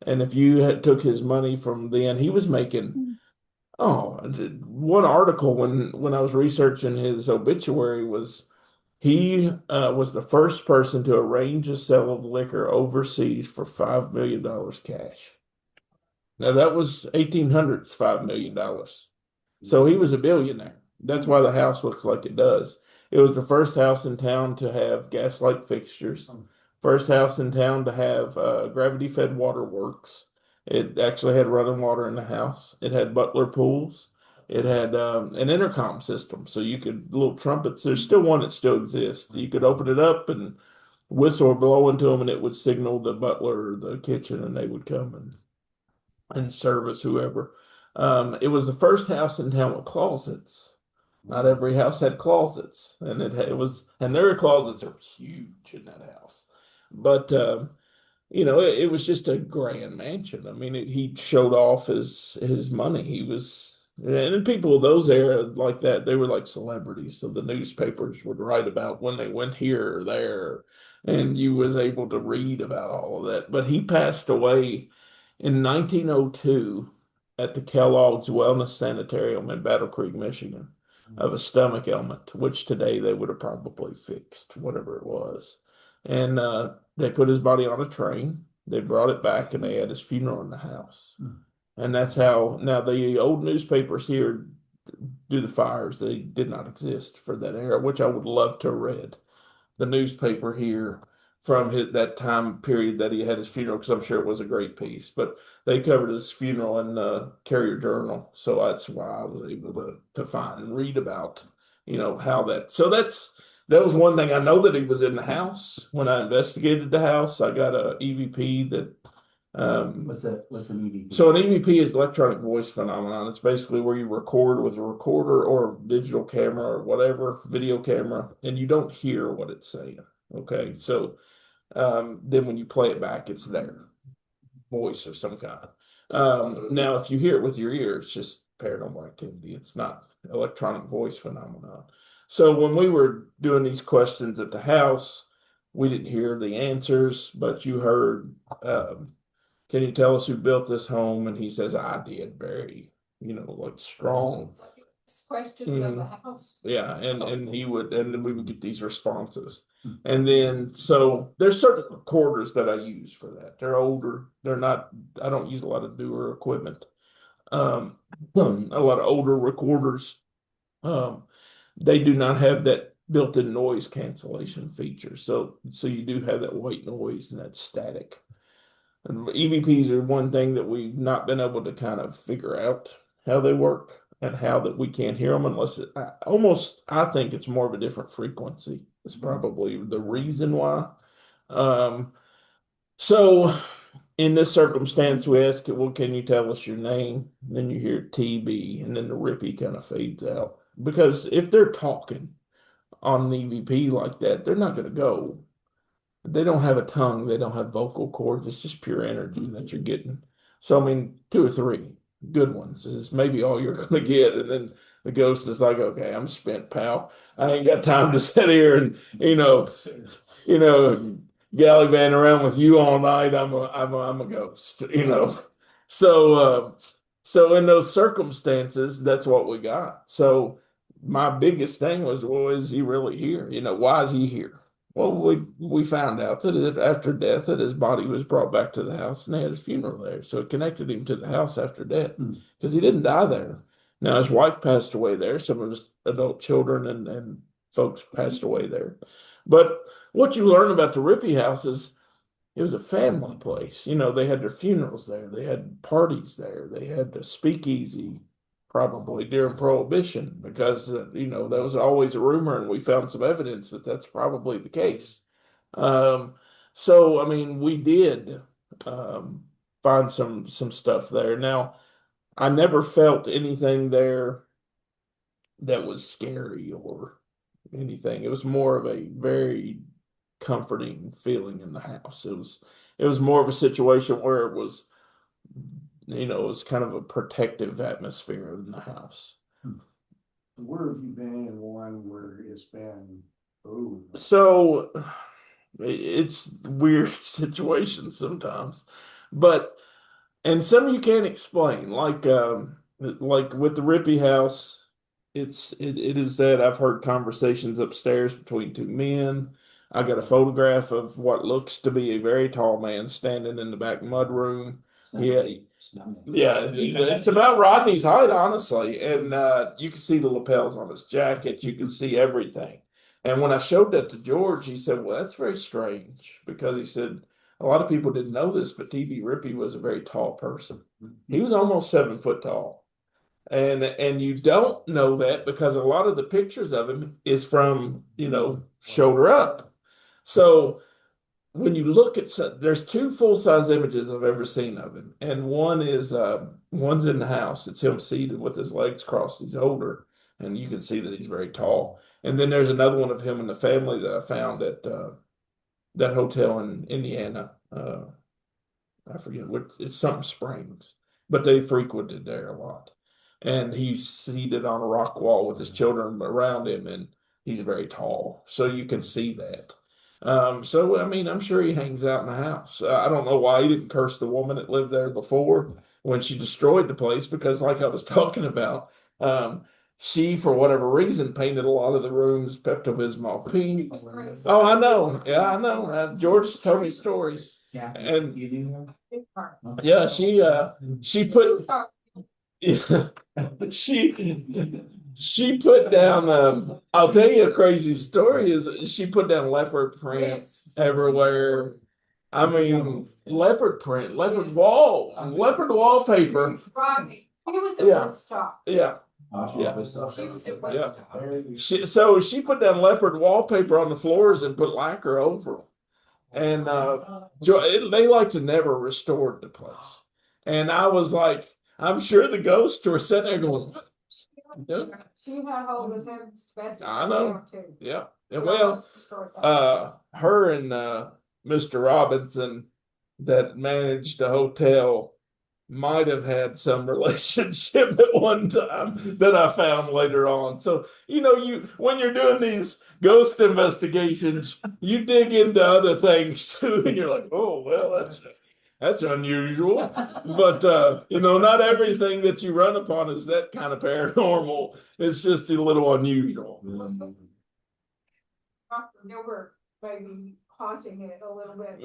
Speaker 3: And if you took his money from then, he was making. Oh, one article when I was researching his obituary was he was the first person to arrange a sale of liquor overseas for $5 million cash. Now that was 1800s, $5 million. So he was a billionaire. That's why the house looks like it does. It was the first house in town to have gas light fixtures. First house in town to have gravity-fed waterworks. It actually had running water in the house. It had butler pools. It had an intercom system, so you could little trumpets. There's still one that still exists. You could open it up and whistle or blow into them, and it would signal the butler or the kitchen, and they would come and service whoever. It was the first house in town with closets. Not every house had closets, and and their closets are huge in that house. But it was just a grand mansion. I mean, he showed off his money. He was, and people of those era like that, they were like celebrities. So the newspapers would write about when they went here or there, and you was able to read about all of that. But he passed away in 1902 at the Kellogg's Wellness Sanitarium in Battle Creek, Michigan, of a stomach ailment, which today they would have probably fixed, whatever it was. And they put his body on a train. They brought it back and they had his funeral in the house. And that's how now the old newspapers here do the fires. They did not exist for that era, which I would love to have read. The newspaper here from that time period that he had his funeral, because I'm sure it was a great piece. But they covered his funeral in Carrier Journal, so that's why I was able to find and read about, how that. So that was one thing. I know that he was in the house when I investigated the house. I got a EVP that.
Speaker 1: What's an EVP?
Speaker 3: So an EVP is electronic voice phenomenon. It's basically where you record with a recorder or a digital camera or whatever, video camera, and you don't hear what it's saying. Okay. So then when you play it back, it's their voice of some kind. Now, if you hear it with your ear, it's just paranormal activity. It's not electronic voice phenomenon. So when we were doing these questions at the house, we didn't hear the answers, but you heard, can you tell us who built this home? And he says, I did, very, like strong.
Speaker 7: Questions of the house.
Speaker 3: Yeah, and then we would get these responses. And then so there's certain recorders that I use for that. They're older. I don't use a lot of newer equipment. A lot of older recorders. They do not have that built-in noise cancellation feature. So you do have that white noise and that static. And EVPs are one thing that we've not been able to kind of figure out how they work and how that we can't hear them unless I think it's more of a different frequency. It's probably the reason why. So in this circumstance, we ask it, well, can you tell us your name? And then you hear TB, and then the rippy kind of fades out. Because if they're talking on an EVP like that, they're not going to go. They don't have a tongue. They don't have vocal cords. It's just pure energy that you're getting. So, I mean, 2 or 3 good ones is maybe all you're going to get. And then the ghost is like, okay, I'm spent, pal. I ain't got time to sit here and, gallivant around with you all night. I'm a ghost, So in those circumstances, that's what we got. So my biggest thing was, well, is he really here? Why is he here? Well, we found out that after death, that his body was brought back to the house and they had his funeral there. So it connected him to the house after death because he didn't die there. Now his wife passed away there. Some of his adult children and folks passed away there. But what you learn about the Rippey house is it was a family place. They had their funerals there. They had parties there. They had a speakeasy probably during Prohibition because, that was always a rumor and we found some evidence that that's probably the case. So, I mean, we did find some stuff there. Now, I never felt anything there that was scary or anything. It was more of a very comforting feeling in the house. It was more of a situation where it was kind of a protective atmosphere in the house.
Speaker 4: Where have you been in one where it's been, oh?
Speaker 3: So it's weird situations sometimes, and some you can't explain, like with the Rippey house. It is that I've heard conversations upstairs between 2 men. I got a photograph of what looks to be a very tall man standing in the back mudroom. Yeah, it's about Rodney's height, honestly. And you can see the lapels on his jacket. You can see everything. And when I showed that to George, he said, well, that's very strange because he said, a lot of people didn't know this, but TV Rippey was a very tall person. He was almost 7 foot tall. And you don't know that because a lot of the pictures of him is from, shoulder up. So when you look at there's 2 full-size images I've ever seen of him, and one's in the house. It's him seated with his legs crossed. He's older, and you can see that he's very tall. And then there's another one of him and the family that I found at that hotel in Indiana. I forget what, it's something Springs, but they frequented there a lot. And he's seated on a rock wall with his children around him, and he's very tall, so you can see that. So I mean, I'm sure he hangs out in the house. I don't know why he didn't curse the woman that lived there before when she destroyed the place, because like I was talking about, she, for whatever reason, painted a lot of the rooms Pepto-Bismol pink. Oh, I know. Yeah, I know. George told me stories.
Speaker 1: Yeah.
Speaker 3: And
Speaker 1: You do
Speaker 3: yeah, she put yeah, she put down I'll tell you a crazy story is she put down leopard print everywhere. I mean leopard print, leopard wall, leopard wallpaper.
Speaker 7: Right. He was at
Speaker 3: Yeah.
Speaker 7: Woodstock.
Speaker 3: Yeah.
Speaker 1: Yeah.
Speaker 7: She was at
Speaker 3: Yeah.
Speaker 7: Woodstock.
Speaker 3: So she put down leopard wallpaper on the floors and put lacquer over them. And they like to never restored the place. And I was like, I'm sure the ghosts were sitting there going, "What?" Yeah.
Speaker 7: She had hold of him.
Speaker 3: I know. Yeah.
Speaker 7: She
Speaker 3: Well,
Speaker 7: almost destroyed that.
Speaker 3: her and Mr. Robinson that managed the hotel might have had some relationship at one time that I found later on. So, you when you're doing these ghost investigations, you dig into other things too, and you're like, oh well, that's unusual. But not everything that you run upon is that kind of paranormal. It's just a little unusual.
Speaker 7: Dr. Gilbert maybe haunting it a little bit.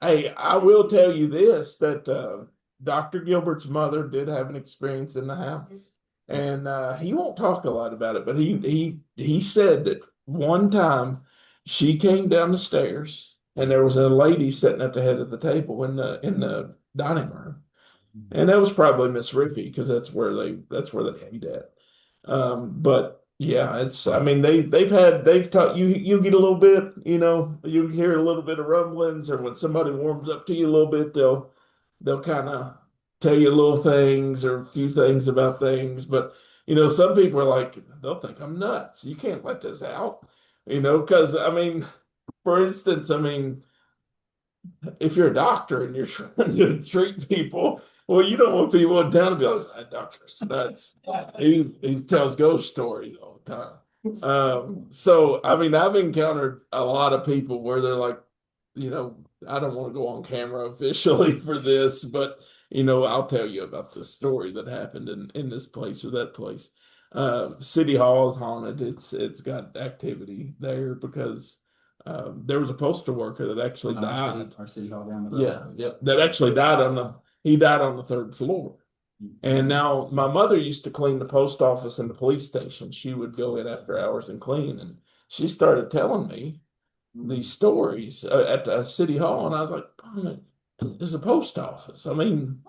Speaker 3: Hey, I will tell you this, that Dr. Gilbert's mother did have an experience in the house, and he won't talk a lot about it, but he said that one time she came down the stairs and there was a lady sitting at the head of the table in the dining room, and that was probably Miss Rippy because that's where they eat at. But yeah, I mean they've taught you get a little bit, you hear a little bit of rumblings, or when somebody warms up to you a little bit, they'll kind of tell you little things or a few things about things. But some people are like, they'll think I'm nuts. You can't let this out, because I mean, for instance, I mean, if you're a doctor and you're trying to treat people, well, you don't want people in town to be like, that doctor's nuts. He tells ghost stories all the time. So I mean, I've encountered a lot of people where they're like, I don't want to go on camera officially for this, but I'll tell you about this story that happened in this place or that place. City Hall is haunted. It's got activity there because there was a postal worker that actually died.
Speaker 1: Our city hall down the road.
Speaker 3: Yeah, that actually died he died on the third floor. And now my mother used to clean the post office and the police station. She would go in after hours and clean, and she started telling me these stories at the city hall, and I was like, there's a post office. I mean,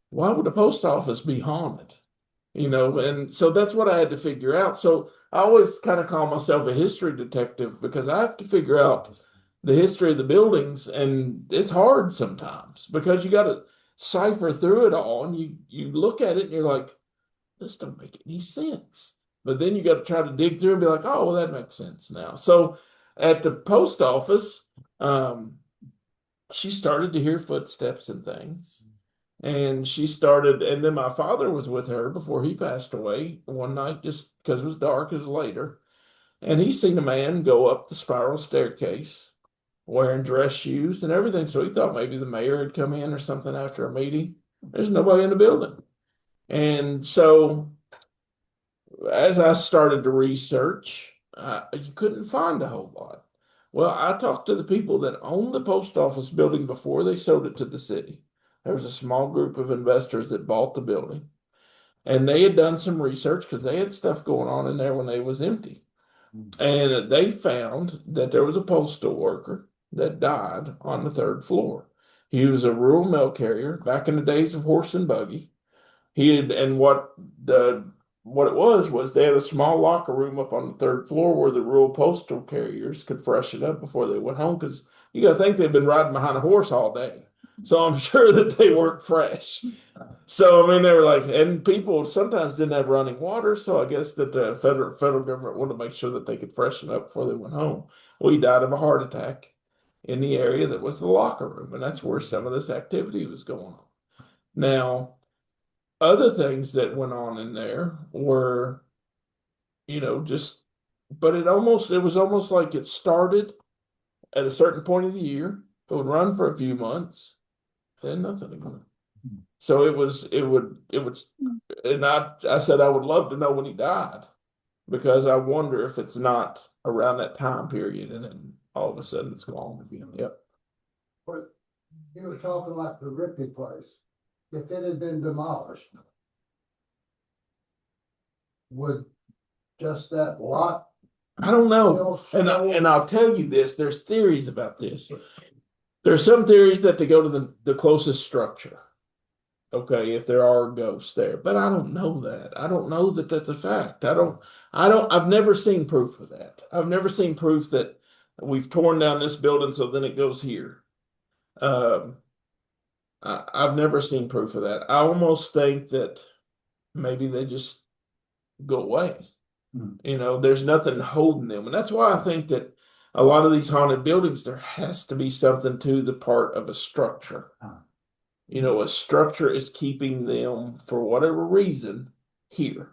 Speaker 3: why would a post office be haunted? And so that's what I had to figure out. So I always kind of call myself a history detective because I have to figure out the history of the buildings, and it's hard sometimes because you got to cipher through it all, and you look at it and you're like, this don't make any sense. But then you got to try to dig through and be like, oh, well, that makes sense now. So at the post office, she started to hear footsteps and things. And and then my father was with her before he passed away one night, just because it was dark, it was later. And he seen a man go up the spiral staircase wearing dress shoes and everything. So he thought maybe the mayor had come in or something after a meeting. There's nobody in the building. And so as I started to research, you couldn't find a whole lot. Well, I talked to the people that owned the post office building before they sold it to the city. There was a small group of investors that bought the building, and they had done some research because they had stuff going on in there when they was empty. And they found that there was a postal worker that died on the third floor. He was a rural mail carrier back in the days of horse and buggy. And what it was they had a small locker room up on the third floor where the rural postal carriers could freshen up before they went home, because you got to think they've been riding behind a horse all day. So I'm sure that they weren't fresh. So I mean, they were like, and people sometimes didn't have running water, so I guess that the federal government wanted to make sure that they could freshen up before they went home. Well, he died of a heart attack, in the area that was the locker room, and that's where some of this activity was going on. Now, other things that went on in there were, just, but it was almost like it started at a certain point of the year. It would run for a few months, then nothing again. So and I said I would love to know when he died, because I wonder if it's not around that time period and then all of a sudden it's gone again. Yep.
Speaker 5: But you were talking like the Rippey place. If it had been demolished, would just that lot
Speaker 3: I don't know.
Speaker 5: still
Speaker 3: And I'll tell you this, there's theories about this. There's some theories that they go to the closest structure. Okay, if there are ghosts there, but I don't know that. I don't know that that's a fact. I've never seen proof of that. I've never seen proof that we've torn down this building so then it goes here. I've never seen proof of that. I almost think that maybe they just go away. There's nothing holding them. And that's why I think that a lot of these haunted buildings, there has to be something to the part of a structure. A structure is keeping them, for whatever reason, here.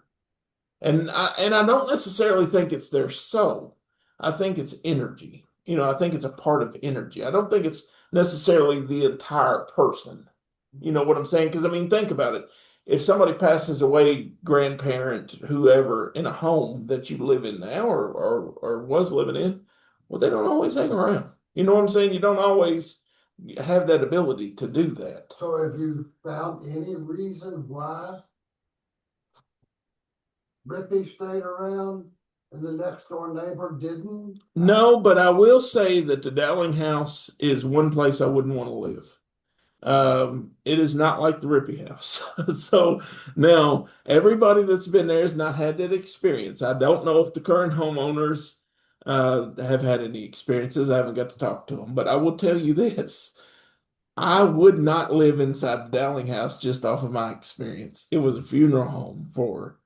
Speaker 3: And I don't necessarily think it's their soul. I think it's energy. I think it's a part of energy. I don't think it's necessarily the entire person. You know what I'm saying? Because, I mean, think about it. If somebody passes away, grandparent, whoever, in a home that you live in now or was living in, well, they don't always hang around. You know what I'm saying? You don't always have that ability to do that.
Speaker 5: So have you found any reason why Rippey stayed around and the next door neighbor didn't?
Speaker 3: No, but I will say that the Dowling house is one place I wouldn't want to live. It is not like the Rippey house. So now everybody that's been there has not had that experience. I don't know if the current homeowners have had any experiences. I haven't got to talk to them, but I will tell you this. I would not live inside the Dowling house just off of my experience. It was a funeral home for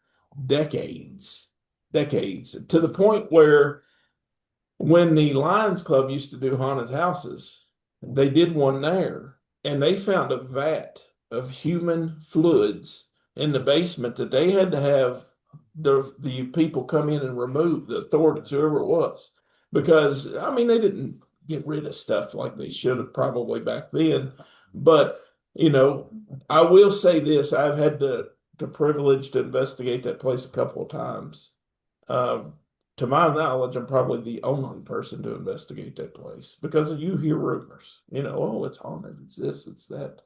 Speaker 3: decades, to the point where when the Lions Club used to do haunted houses, they did one there, and they found a vat of human fluids in the basement that they had to have the people come in and remove, the authorities, whoever it was, because I mean they didn't get rid of stuff like they should have probably back then. But I will say this: I've had the privilege to investigate that place a couple of times. To my knowledge, I'm probably the only person to investigate that place, because you hear rumors, oh, it's haunted, it's this, it's that.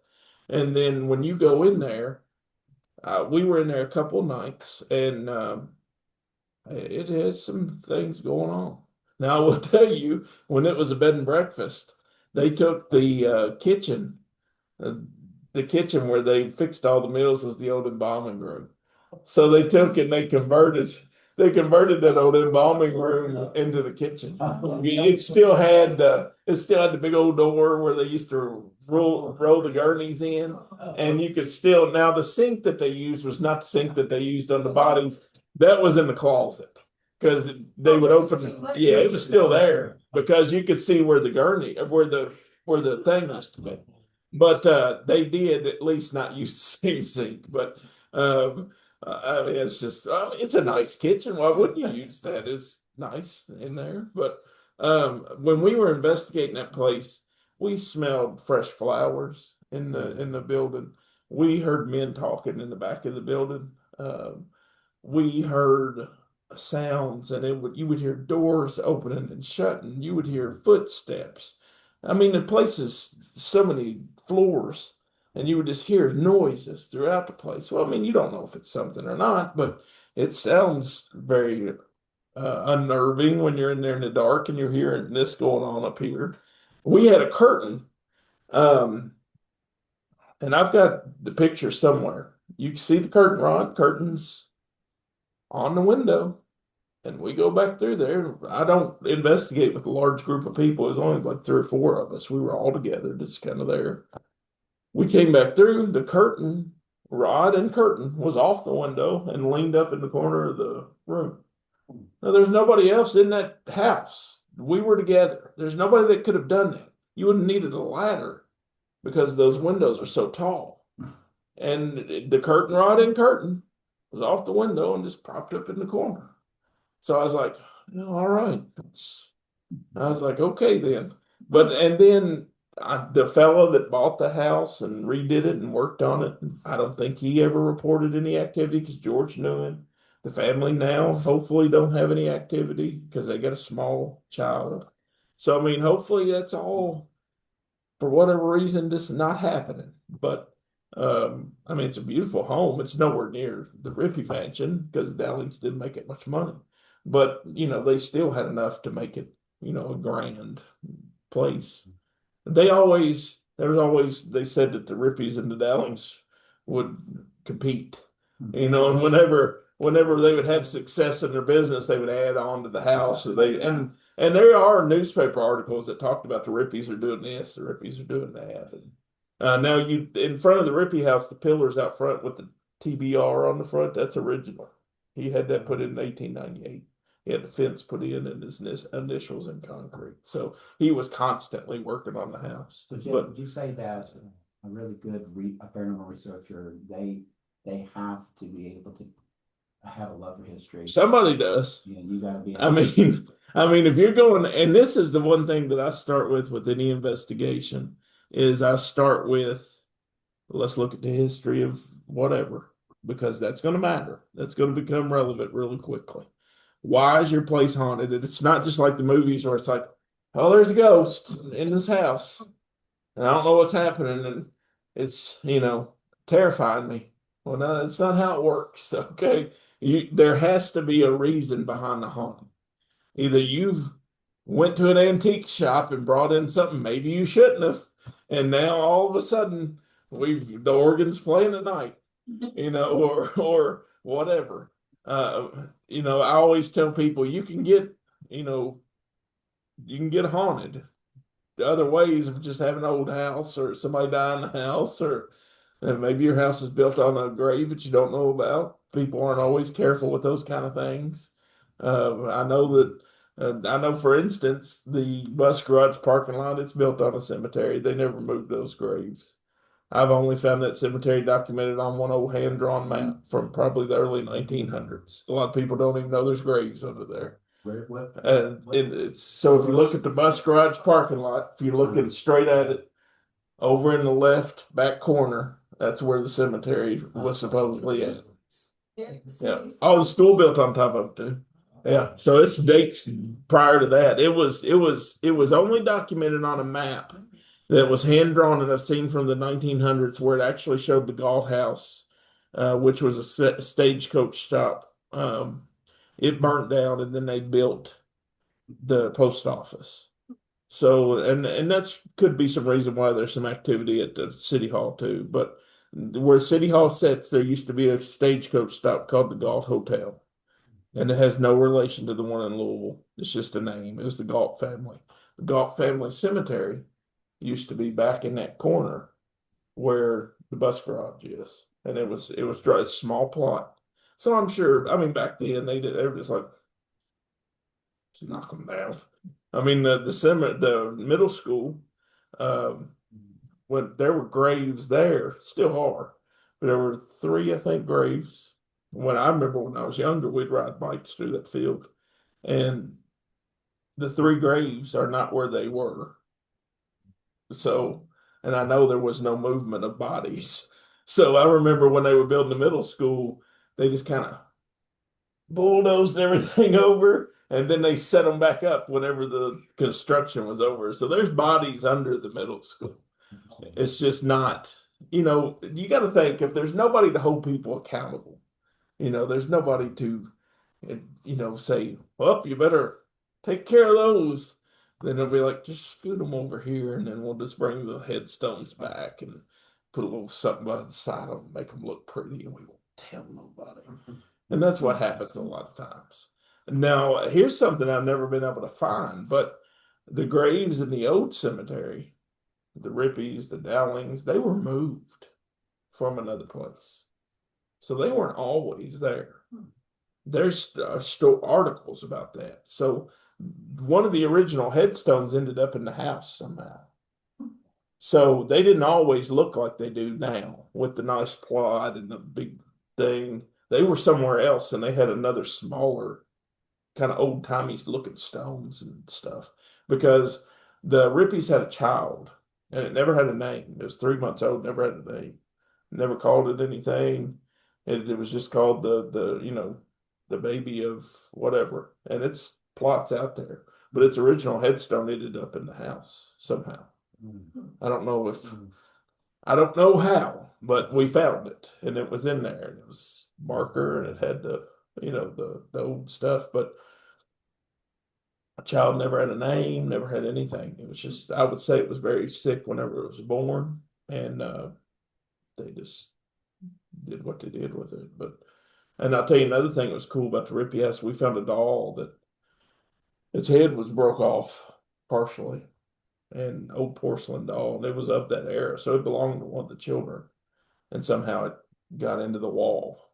Speaker 3: And then when you go in there, we were in there a couple of nights, and it has some things going on. Now, I will tell you, when it was a bed and breakfast, they took uh, the kitchen where they fixed all the meals was the old embalming room. So they took and they converted that old embalming room into the kitchen. It still had the big old door where they used to roll the gurneys in, and you could still, now the sink that they used was not the sink that they used on the bodies. That was in the closet, because they would open. Yeah, it was still there because you could see where the gurney, where the thing used to be. But they did at least not use the same sink. But I mean, it's a nice kitchen. Why wouldn't you use that? It's nice in there. But when we were investigating that place, we smelled fresh flowers in the building. We heard men talking in the back of the building. We heard sounds, and you would hear doors opening and shutting. You would hear footsteps. I mean, the place is so many floors, and you would just hear noises throughout the place. Well, I mean, you don't know if it's something or not, but it sounds very unnerving when you're in there in the dark and you're hearing this going on up here. We had a curtain, and I've got the picture somewhere. You can see the curtain rod, curtains on the window. And we go back through there. I don't investigate with a large group of people. It was only like 3 or 4 of us. We were all together, just kind of there. We came back through. The curtain, rod and curtain, was off the window and leaned up in the corner of the room. Now, there's nobody else in that house. we were together. There's nobody that could have done that. You wouldn't needed a ladder because those windows are so tall. And the curtain rod and curtain was off the window and just propped up in the corner. So I was like, all right. I was like, okay then. But and then the fellow that bought the house and redid it and worked on it, I don't think he ever reported any activity because George knew him. The family now hopefully don't have any activity because they got a small child. So I mean, hopefully that's all for whatever reason just not happening. But I mean, it's a beautiful home. It's nowhere near the Rippey mansion because the Dowlings didn't make it much money. But they still had enough to make it, a grand place. They said that the Rippies and the Dowlings would compete, and whenever they would have success in their business, they would add on to the house. So and there are newspaper articles that talked about the Rippies are doing this, the Rippies are doing that. And, now you in front of the Rippey house, the pillars out front with the TBR on the front, that's original. He had that put in 1898. He had the fence put in and his initials in concrete. So he was constantly working on the house.
Speaker 1: So Jim,
Speaker 3: But
Speaker 1: would you say that a really good paranormal researcher, they have to be able to have a love for history?
Speaker 3: somebody does.
Speaker 1: Yeah, you got to be.
Speaker 3: I mean, if you're going, and this is the one thing that I start with any investigation, is I start with, let's look at the history of whatever, because that's going to matter. That's going to become relevant really quickly. Why is your place haunted? And it's not just like the movies where it's like, oh, there's a ghost in this house, and I don't know what's happening, and it's terrifying me. Well, no, that's not how it works. Okay, there has to be a reason behind the haunting. Either you've went to an antique shop and brought in something maybe you shouldn't have, and now all of a sudden the organ's playing at night, or whatever. I always tell people you can get haunted. The other ways of just having an old house or somebody die in the house, or maybe your house is built on a grave that you don't know about. People aren't always careful with those kind of things. I know, for instance, the bus garage parking lot, it's built on a cemetery. They never moved those graves. I've only found that cemetery documented on one old hand-drawn map from probably the early 1900s. A lot of people don't even know there's graves under there. So if you look at the bus garage parking lot, if you're looking straight at it, over in the left back corner, that's where the cemetery was supposedly at. Yeah. Oh, the school built on top of it too. Yeah. So it's dates prior to that. It was only documented on a map that was hand drawn, and I've seen from the 1900s where it actually showed the Galt House, which was a stagecoach stop. It burnt down, and then they built the post office. So, and that's could be some reason why there's some activity at the city hall too. But where city hall sits, there used to be a stagecoach stop called the Galt Hotel, and it has no relation to the one in Louisville. It's just a name. It was the Galt family. The Galt family cemetery used to be back in that corner where the bus garage is, and it was a small plot. So I'm sure. I mean, back then they were just like, just knock them down. I mean, the middle school, when there were graves there, still are, but there were 3, I think, graves. When I remember when I was younger, we'd ride bikes through that field, and the 3 graves are not where they were. So, and I know there was no movement of bodies. So I remember when they were building the middle school, they just kind of bulldozed everything over, and then they set them back up whenever the construction was over. So there's bodies under the middle school. It's just not, you got to think, if there's nobody to hold people accountable, there's nobody to, say, well, you better take care of those. Then they'll be like, just scoot them over here, and then we'll just bring the headstones back and put a little something by the side of them, make them look pretty, and we won't tell nobody. And that's what happens a lot of times. Now, here's something I've never been able to find, but the graves in the old cemetery, the Rippies, the Dowlings, they were moved from another place. So they weren't always there. There's articles about that. So one of the original headstones ended up in the house somehow. So they didn't always look like they do now with the nice plot and the big thing. They were somewhere else and they had another smaller, kind of old timey looking stones and stuff because the Rippies had a child and it never had a name. It was 3 months old, never had a name, never called it anything. It was just called the baby of whatever, and its plots out there. But its original headstone ended up in the house somehow. I don't know if I don't know how, but we found it and it was in there and it was marker and it had the old stuff, but a child never had a name, never had anything. It was just I would say it was very sick whenever it was born, and they just did what they did with it. But and I'll tell you another thing that was cool about the Rippy house. We found a doll that its head was broke off partially, an old porcelain doll, and it was of that era, so it belonged to one of the children, and somehow it got into the wall.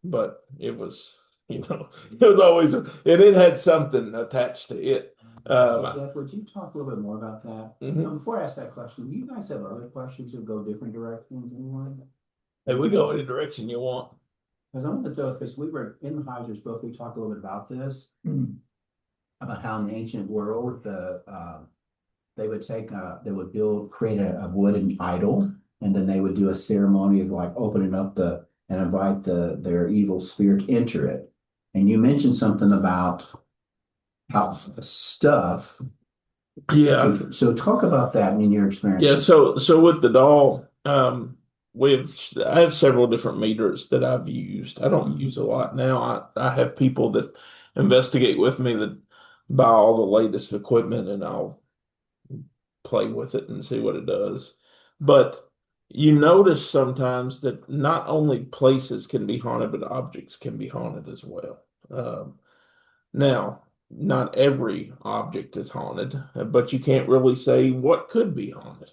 Speaker 3: But it was, it was always, and it had something attached to it.
Speaker 1: Jeff, would you talk a little bit more about that?
Speaker 3: Mhm.
Speaker 1: Before I ask that question, do you guys have other questions that go different directions anyway?
Speaker 3: Hey, we go any direction you want.
Speaker 1: Because I want to throw, because we were in the Heiser's book, we talked a little bit about this, about how in the ancient world, they would they would create a wooden idol, and then they would do a ceremony of like opening up and invite their evil spirit to enter it. And you mentioned something about how stuff.
Speaker 3: Yeah.
Speaker 1: So talk about that in your experience.
Speaker 3: Yeah, so with the doll, I have several different meters that I've used. I don't use a lot now. I have people that investigate with me that buy all the latest equipment and I'll play with it and see what it does. But you notice sometimes that not only places can be haunted, but objects can be haunted as well. Now, not every object is haunted, but you can't really say what could be haunted.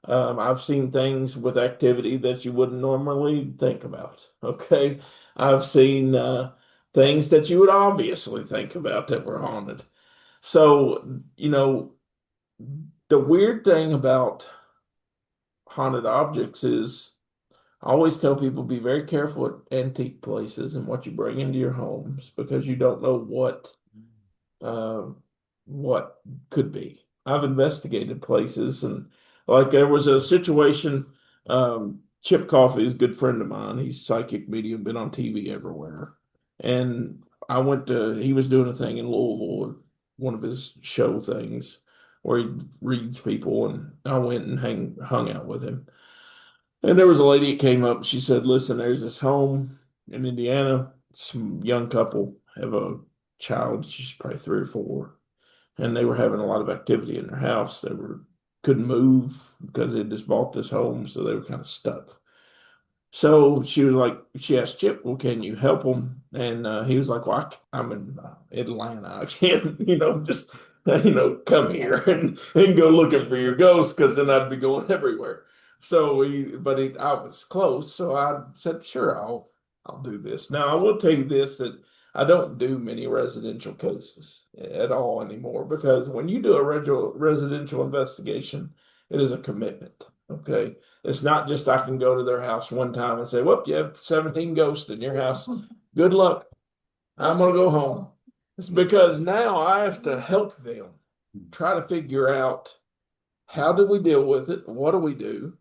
Speaker 3: I've seen things with activity that you wouldn't normally think about. Okay. I've seen things that you would obviously think about that were haunted. So, the weird thing about haunted objects is I always tell people be very careful at antique places and what you bring into your homes because you don't know uh, what could be. I've investigated places and like there was a situation. Chip Coffey is a good friend of mine. He's psychic medium, been on TV everywhere. And he was doing a thing in Louisville, one of his show things where he reads people, and I went and hung out with him. And there was a lady that came up. She said, "Listen, there's this home in Indiana. Some young couple have a child. She's probably 3 or 4, and they were having a lot of activity in their house. They couldn't move because they just bought this home, so they were kind of stuck." So she asked Chip, "Well, can you help them?" And he was like, "Well, I'm in Atlanta. I can't, just, come here and go looking for your ghost because then I'd be going everywhere." So I was close. So I said, "Sure, I'll do this." Now, I will tell you this, that I don't do many residential cases at all anymore because when you do a residential investigation, it is a commitment. Okay. It's not just I can go to their house one time and say, "Whoop, you have 17 ghosts in your house. Good luck. I'm going to go home." It's because now I have to help them try to figure out how do we deal with it? What do we do?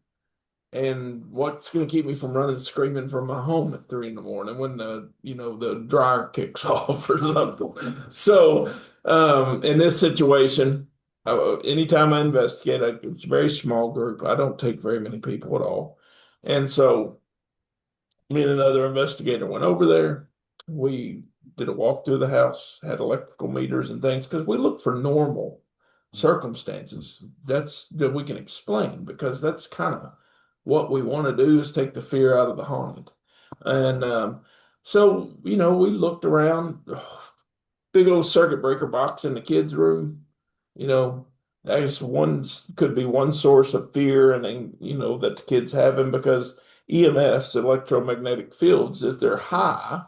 Speaker 3: And what's going to keep me from running screaming from my home at 3 in the morning when the dryer kicks off or something. So, in this situation, anytime I investigate, it's a very small group. I don't take very many people at all. And so me and another investigator went over there. We did a walk through the house, had electrical meters and things because we look for normal circumstances that we can explain because that's kind of what we want to do is take the fear out of the haunted. And so, we looked around, big old circuit breaker box in the kids' room, you know, I guess could be one source of fear and then, that the kids having because EMFs, electromagnetic fields, if they're high,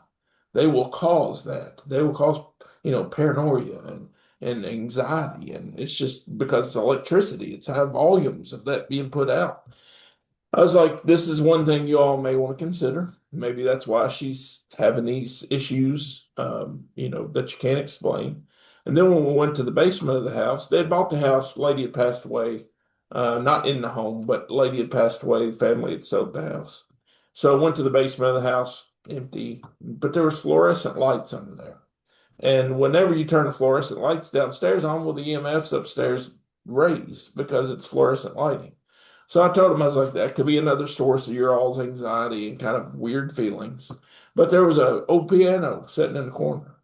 Speaker 3: they will cause that. They will cause paranoia and anxiety, and it's just because it's electricity. It's high volumes of that being put out. I was like, this is one thing you all may want to consider. Maybe that's why she's having these issues, that you can't explain. And then when we went to the basement of the house, they had bought the house, lady had passed away, not in the home, but lady had passed away, the family had sold the house. So I went to the basement of the house, empty, but there was fluorescent lights under there. And whenever you turn the fluorescent lights downstairs on, well, the EMFs upstairs raise because it's fluorescent lighting. So I told him, I was like, that could be another source of your all's anxiety and kind of weird feelings. But there was a old piano sitting in the corner.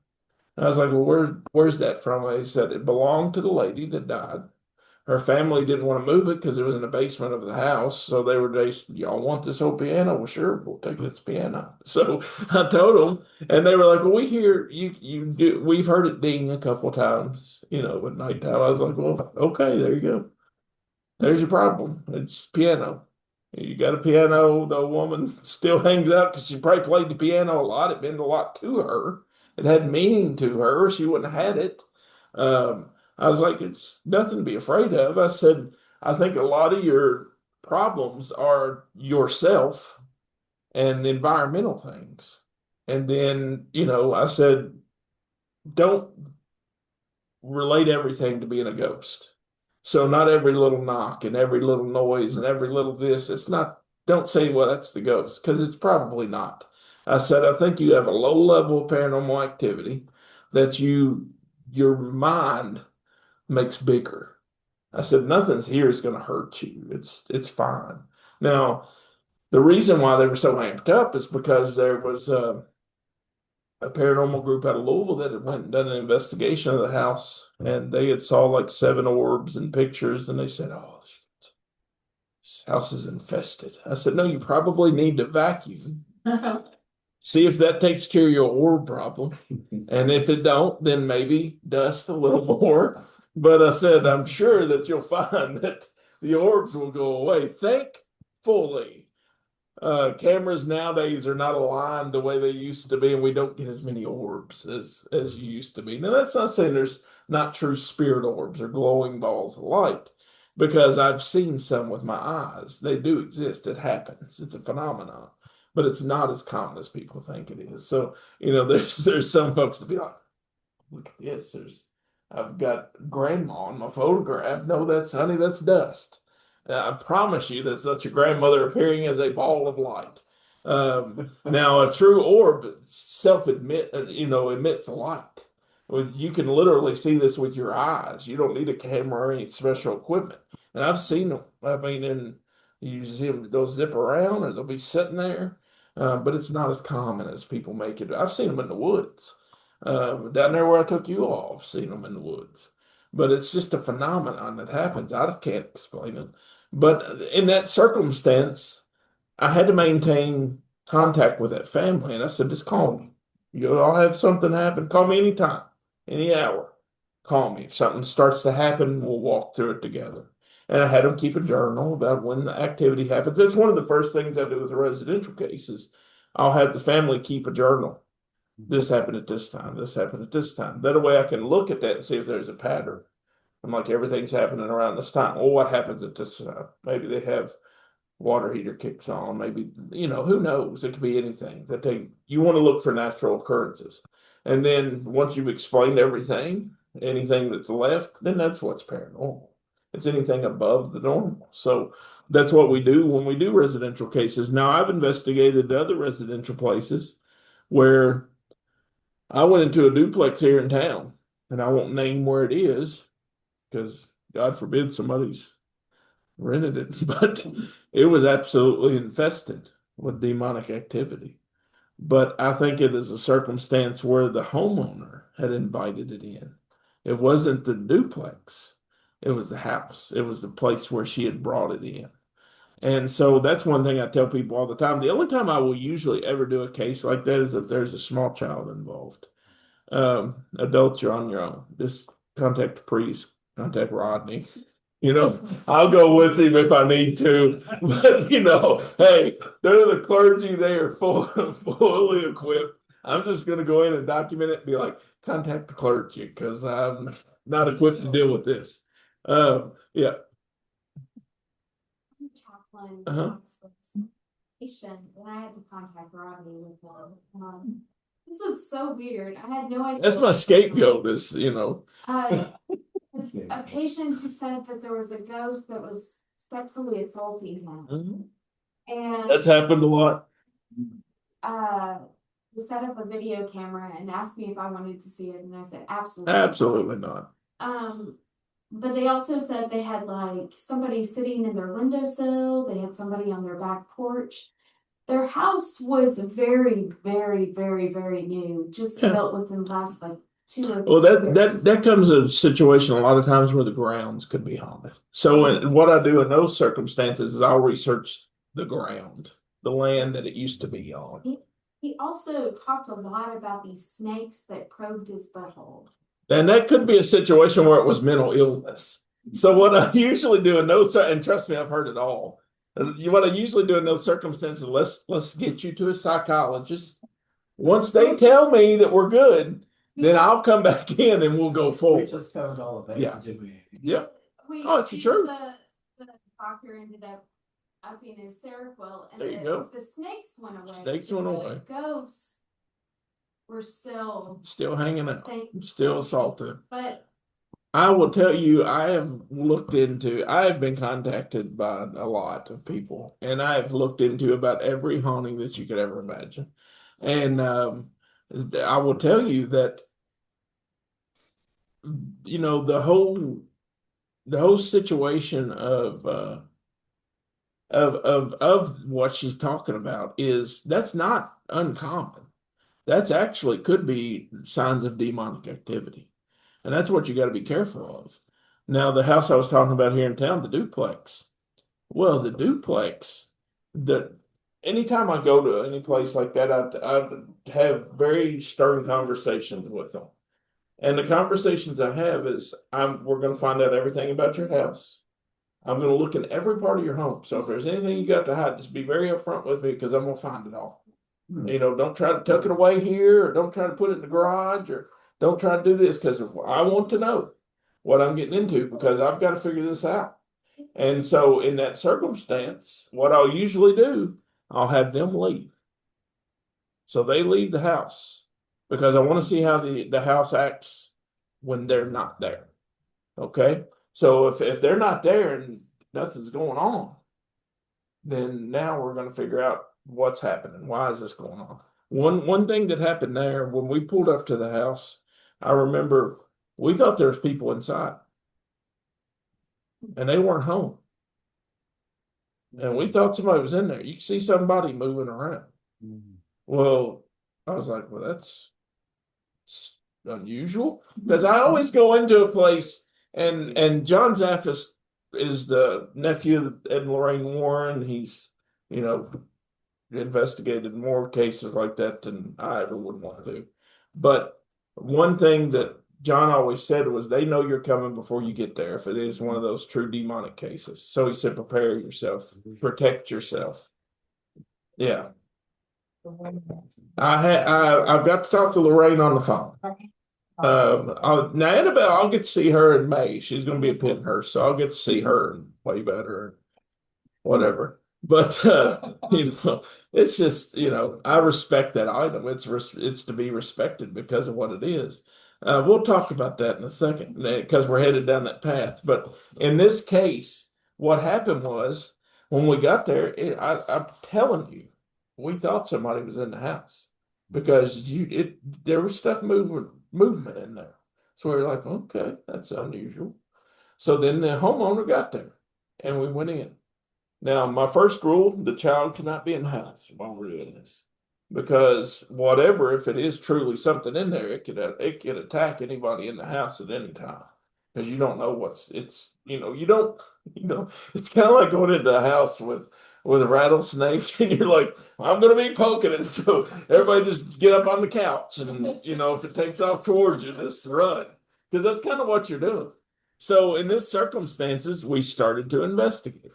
Speaker 3: And I was like, well, where's that from? They said it belonged to the lady that died. Her family didn't want to move it because it was in the basement of the house. So y'all want this old piano? Well, sure, we'll take this piano. So I told them, and they were like, well, we hear you do, we've heard it ding a couple times, at nighttime. I was like, well, okay, there you go. There's your problem. It's piano. You got a piano. The woman still hangs out because she probably played the piano a lot. It meant a lot to her. It had meaning to her. She wouldn't have had it. I was like, it's nothing to be afraid of. I said, I think a lot of your problems are yourself and environmental things. And then, I said, don't relate everything to being a ghost. So not every little knock and every little noise and every little this, it's not, don't say, well, that's the ghost, because it's probably not. I said, I think you have a low level of paranormal activity that your mind makes bigger. I said, nothing's here is going to hurt you. It's fine. Now, the reason why they were so amped up is because there was a paranormal group out of Louisville that had went and done an investigation of the house, and they had saw like 7 orbs and pictures, and they said, "Oh, shit, this house is infested." I said, "No, you probably need to vacuum. See if that takes care of your orb problem, and if it don't, then maybe dust a little more." But I said, "I'm sure that you'll find that the orbs will go away." Thankfully. Cameras nowadays are not aligned the way they used to be, and we don't get as many orbs as you used to be. Now, that's not saying there's not true spirit orbs or glowing balls of light, because I've seen some with my eyes. They do exist. It happens. It's a phenomenon, but it's not as common as people think it is. So, there's some folks that be like, look at this. I've got grandma on my photograph. No, honey, that's dust. I promise you that's not your grandmother appearing as a ball of light. Now, a true orb emits a light. You can literally see this with your eyes. You don't need a camera or any special equipment. And I've seen them. I mean, you see them, they'll zip around or they'll be sitting there. But it's not as common as people make it. I've seen them in the woods. Down there where I took you all, I've seen them in the woods. But it's just a phenomenon that happens. I can't explain it. But in that circumstance, I had to maintain contact with that family. And I said, just call me. I'll have something happen. Call me anytime, any hour. Call me. If something starts to happen, we'll walk through it together. And I had them keep a journal about when the activity happens. That's one of the first things I do with the residential cases. I'll have the family keep a journal. This happened at this time. This happened at this time. That way I can look at that and see if there's a pattern. I'm like, everything's happening around this time. Well, what happens at this time? Maybe they have water heater kicks on. Maybe, who knows? It could be anything you want to look for natural occurrences. And then once you've explained everything, anything that's left, then that's what's paranormal. It's anything above the normal. So that's what we do when we do residential cases. Now, I've investigated other residential places where I went into a duplex here in town, and I won't name where it is because God forbid somebody's rented it, but it was absolutely infested with demonic activity. But I think it is a circumstance where the homeowner had invited it in. It wasn't the duplex, it was the house, it was the place where she had brought it in. And so that's one thing I tell people all the time. The only time I will usually ever do a case like that is if there's a small child involved. Adults, you're on your own. Just contact the priest, contact Rodney. I'll go with him if I need to. But hey, they're the clergy. They are fully equipped. I'm just going to go in and document it and be like, contact the clergy because I'm not equipped to deal with this. Yeah.
Speaker 8: Chaplain.
Speaker 3: Uh-huh.
Speaker 8: And I had to contact Robbie with them. This was so weird. I had no idea.
Speaker 3: That's my scapegoat, is, you know.
Speaker 8: A patient who said that there was a ghost that was sexually assaulting him. And
Speaker 3: That's happened a lot.
Speaker 8: we set up a video camera and asked me if I wanted to see it, and I said absolutely.
Speaker 3: Absolutely not.
Speaker 8: But they also said they had like somebody sitting in their windowsill, they had somebody on their back porch. Their house was very, very, very, very new, just built within the last like 2 or 3
Speaker 3: Well,
Speaker 8: years.
Speaker 3: that comes a situation a lot of times where the grounds could be haunted. So what I do in those circumstances is I'll research the ground, the land that it used to be on.
Speaker 8: He also talked a lot about these snakes that probed his butthole.
Speaker 3: And that could be a situation where it was mental illness. So what I usually do in those, and trust me, I've heard it all. What I usually do in those circumstances, let's get you to a psychologist. Once they tell me that we're good, then I'll come back in and we'll go forward.
Speaker 1: We just covered all the bases, did we?
Speaker 3: Yeah. Oh, it's the truth.
Speaker 8: The doctor ended up upping his Seroquel, and
Speaker 3: There you go.
Speaker 8: the snakes went away.
Speaker 3: Snakes went away.
Speaker 8: The ghosts were still
Speaker 3: hanging out,
Speaker 8: still
Speaker 3: assaulted.
Speaker 8: But
Speaker 3: I will tell you, I have been contacted by a lot of people, and I have looked into about every haunting that you could ever imagine. And I will tell you that, you know, the whole situation of what she's talking about that's not uncommon. That's actually could be signs of demonic activity. And that's what you got to be careful of. Now, the house I was talking about here in town, the duplex. Well, the duplex, anytime I go to any place like that, I have very stern conversations with them. And the conversations I have is, we're going to find out everything about your house. I'm going to look in every part of your home. So if there's anything you got to hide, just be very upfront with me because I'm going to find it all. You know, don't try to tuck it away here, or don't try to put it in the garage, or don't try to do this, because I want to know what I'm getting into because I've got to figure this out. And so in that circumstance, what I'll usually do, I'll have them leave. So they leave the house because I want to see how the house acts when they're not there. Okay? So if they're not there and nothing's going on, then now we're going to figure out what's happening. Why is this going on? One thing that happened there, when we pulled up to the house, I remember we thought there was people inside. And they weren't home. And we thought somebody was in there. You could see somebody moving around. Well, I was like, well, that's unusual. Because I always go into a place, and John Zaffis is the nephew of Ed and Lorraine Warren. He's, you know, investigated more cases like that than I ever would want to do. But one thing that John always said was they know you're coming before you get there if it is one of those true demonic cases. So he said, prepare yourself, protect yourself. Yeah. I've got to talk to Lorraine on the phone. Now Annabelle, I'll get to see her in May. She's going to be at Penhurst, so I'll get to see her and play better and whatever. But you know, it's just, you know, I respect that item. It's to be respected because of what it is. We'll talk about that in a second because we're headed down that path. But in this case, what happened was when we got there, I'm telling you, we thought somebody was in the house because there was stuff movement in there. So we were like, okay, that's unusual. So then the homeowner got there and we went in. Now, my first rule, the child cannot be in the house while we're doing this. Because whatever, if it is truly something in there, it could attack anybody in the house at any time. Because you don't know it's kind of like going into a house with a rattlesnake and you're like, I'm going to be poking it. So everybody just get up on the couch and, you know, if it takes off towards you, just run. Because that's kind of what you're doing. So in this circumstances, we started to investigate.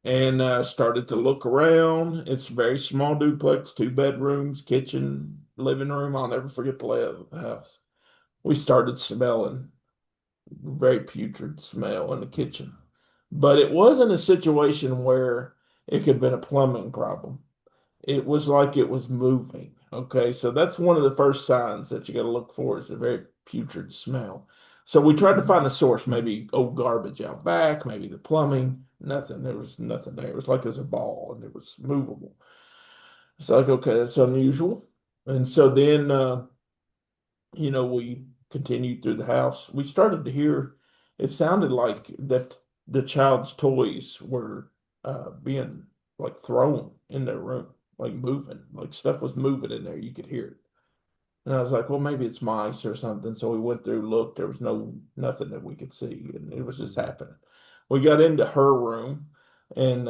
Speaker 3: And started to look around. It's a very small duplex, 2 bedrooms, kitchen, living room. I'll never forget the layout of the house. we started smelling very putrid smell in the kitchen. But it wasn't a situation where it could have been a plumbing problem. It was like it was moving. Okay, so that's one of the first signs that you got to look for is a very putrid smell. So we tried to find a source, maybe old garbage out back, maybe the plumbing. Nothing. There was nothing there. It was like it was a ball and it was movable. It's like, okay, that's unusual. And so then, we continued through the house. We started to hear, it sounded like that the child's toys were being like thrown in their room, like moving, like stuff was moving in there. You could hear it. And I was like, well, maybe it's mice or something. So we went through, looked, there was nothing that we could see, and it was just happening. We got into her room, and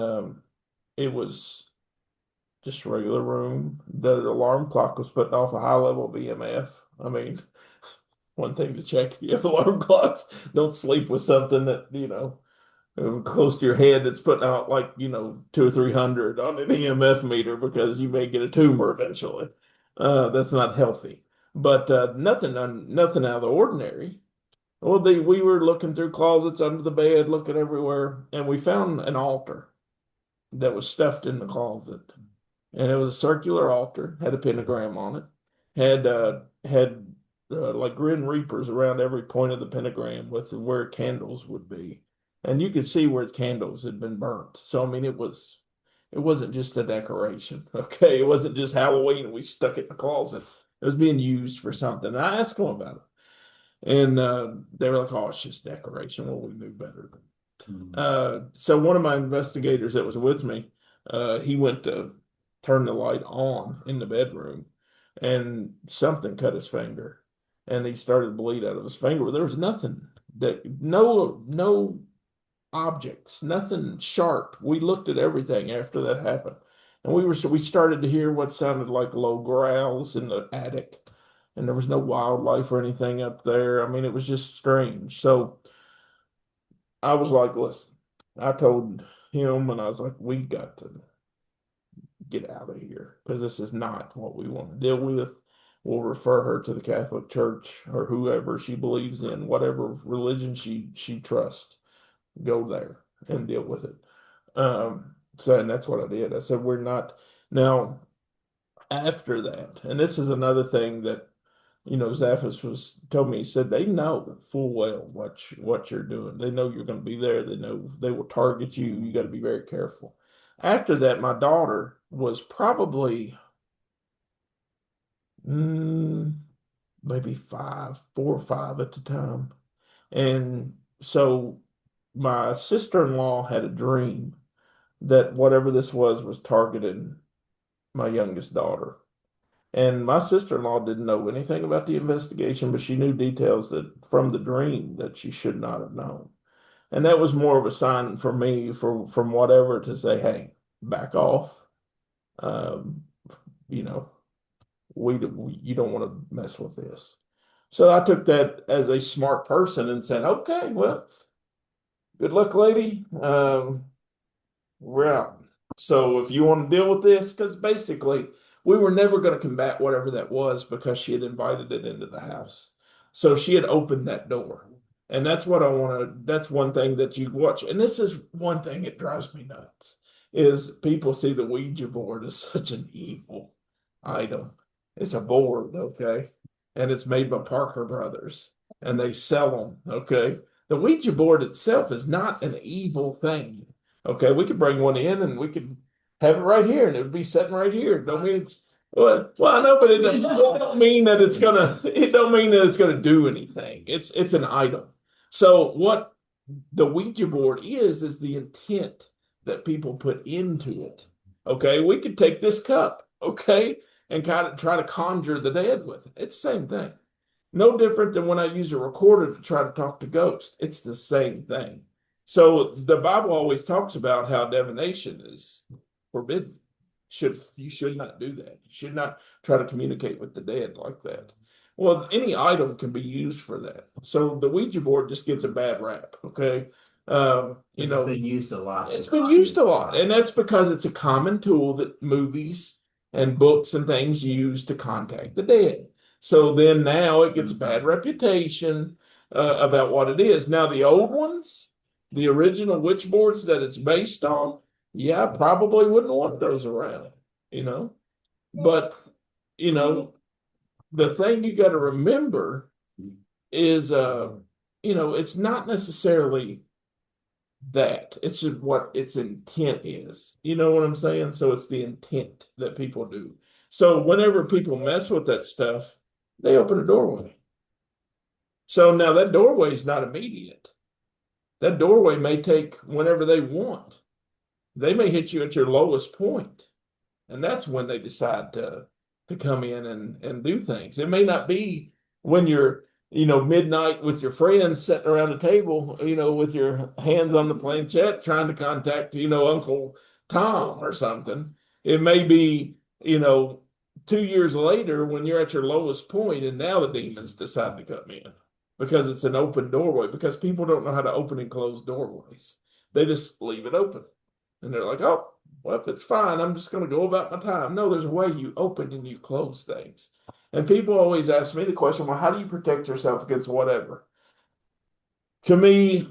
Speaker 3: it was just a regular room. The alarm clock was putting off a high level of EMF. I mean, one thing to check if you have alarm clocks. Don't sleep with something that, close to your head that's putting out like, 200 or 300 on an EMF meter because you may get a tumor eventually. That's not healthy. But nothing out of the ordinary. Well, we were looking through closets under the bed, looking everywhere, and we found an altar that was stuffed in the closet. And it was a circular altar, had a pentagram on it, had like grim reapers around every point of the pentagram with where candles would be, and you could see where the candles had been burnt. So I mean, it wasn't just a decoration, okay? It wasn't just Halloween and we stuck it in the closet. It was being used for something. And I asked them about it, and they were like, "Oh, it's just decoration." Well, we knew better. So one of my investigators that was with me, he went to turn the light on in the bedroom, and something cut his finger, and he started to bleed out of his finger. But there was nothing no objects, nothing sharp. We looked at everything after that happened, and we started to hear what sounded like low growls in the attic, and there was no wildlife or anything up there. I mean, it was just strange. So I was like, listen, I told him, and I was like, we got to get out of here because this is not what we want to deal with. We'll refer her to the Catholic Church or whoever she believes in, whatever religion she trusts. Go there and deal with it. So, and that's what I did. I said, we're not now after that. And this is another thing that, Zaphis was told me, he said, they know full well what you're doing. They know you're going to be there. They know they will target you. You got to be very careful. After that, my daughter was probably maybe 4 or 5 at the time. And so my sister-in-law had a dream that whatever this was targeting my youngest daughter. And my sister-in-law didn't know anything about the investigation, but she knew details that from the dream that she should not have known. And that was more of a sign for me from whatever to say, hey, back off. Um, you know, you don't want to mess with this. So I took that as a smart person and said, okay, well, good luck, lady. We're out. So if you want to deal with this, because basically we were never going to combat whatever that was because she had invited it into the house. So she had opened that door. And that's what I want to, that's one thing that you watch. And this is one thing that drives me nuts is people see the Ouija board as such an evil item. It's a board, okay? And it's made by Parker Brothers and they sell them, okay? The Ouija board itself is not an evil thing. Okay, we could bring one in and we could have it right here and it would be sitting right here. Don't mean it's well, I know, but it don't mean that it's gonna do anything. It's an item. So what the Ouija board is the intent that people put into it. Okay, we could take this cup, okay, and kind of try to conjure the dead with it. It's the same thing. No different than when I use a recorder to try to talk to ghosts. It's the same thing. So the Bible always talks about how divination is forbidden. You should not do that. You should not try to communicate with the dead like that. Well, any item can be used for that. So the Ouija board just gets a bad rap, okay?
Speaker 1: It's been used a lot.
Speaker 3: It's been used a lot, and that's because it's a common tool that movies and books and things use to contact the dead. So then now it gets a bad reputation about what it is. Now the old ones, the original witch boards that it's based on, yeah, I probably wouldn't want those around, you know. But you know, the thing you got to remember is, it's not necessarily that. It's just what its intent is. You know what I'm saying? So it's the intent that people do. So whenever people mess with that stuff, they open a doorway. So now that doorway is not immediate. That doorway may take whenever they want. They may hit you at your lowest point, and that's when they decide to come in and do things. It may not be when you're, midnight with your friends sitting around the table, with your hands on the planchette trying to contact, Uncle Tom or something. It may be, 2 years later when you're at your lowest point and now the demons decide to come in because it's an open doorway, because people don't know how to open and close doorways. They just leave it open. And they're like, oh, well, it's fine. I'm just going to go about my time. No, there's a way you open and you close things. And people always ask me the question, well, how do you protect yourself against whatever? To me,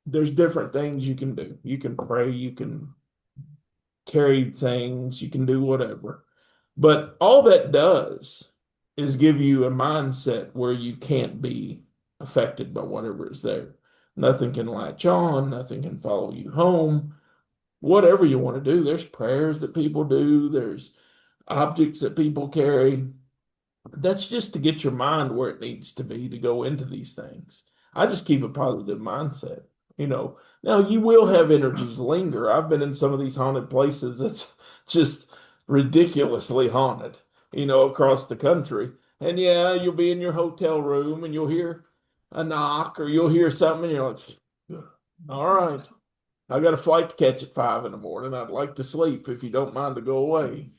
Speaker 3: there's different things you can do. You can pray, you can carry things, you can do whatever. But all that does is give you a mindset where you can't be affected by whatever is there. Nothing can latch on, nothing can follow you home. Whatever you want to do, there's prayers that people do, there's objects that people carry. That's just to get your mind where it needs to be to go into these things. I just keep a positive mindset. Now you will have energies linger. I've been in some of these haunted places that's just ridiculously haunted, across the country. And yeah, you'll be in your hotel room and you'll hear a knock or you'll hear something and you're like, all right, I got a flight to catch at 5 in the morning. I'd like to sleep if you don't mind to go away.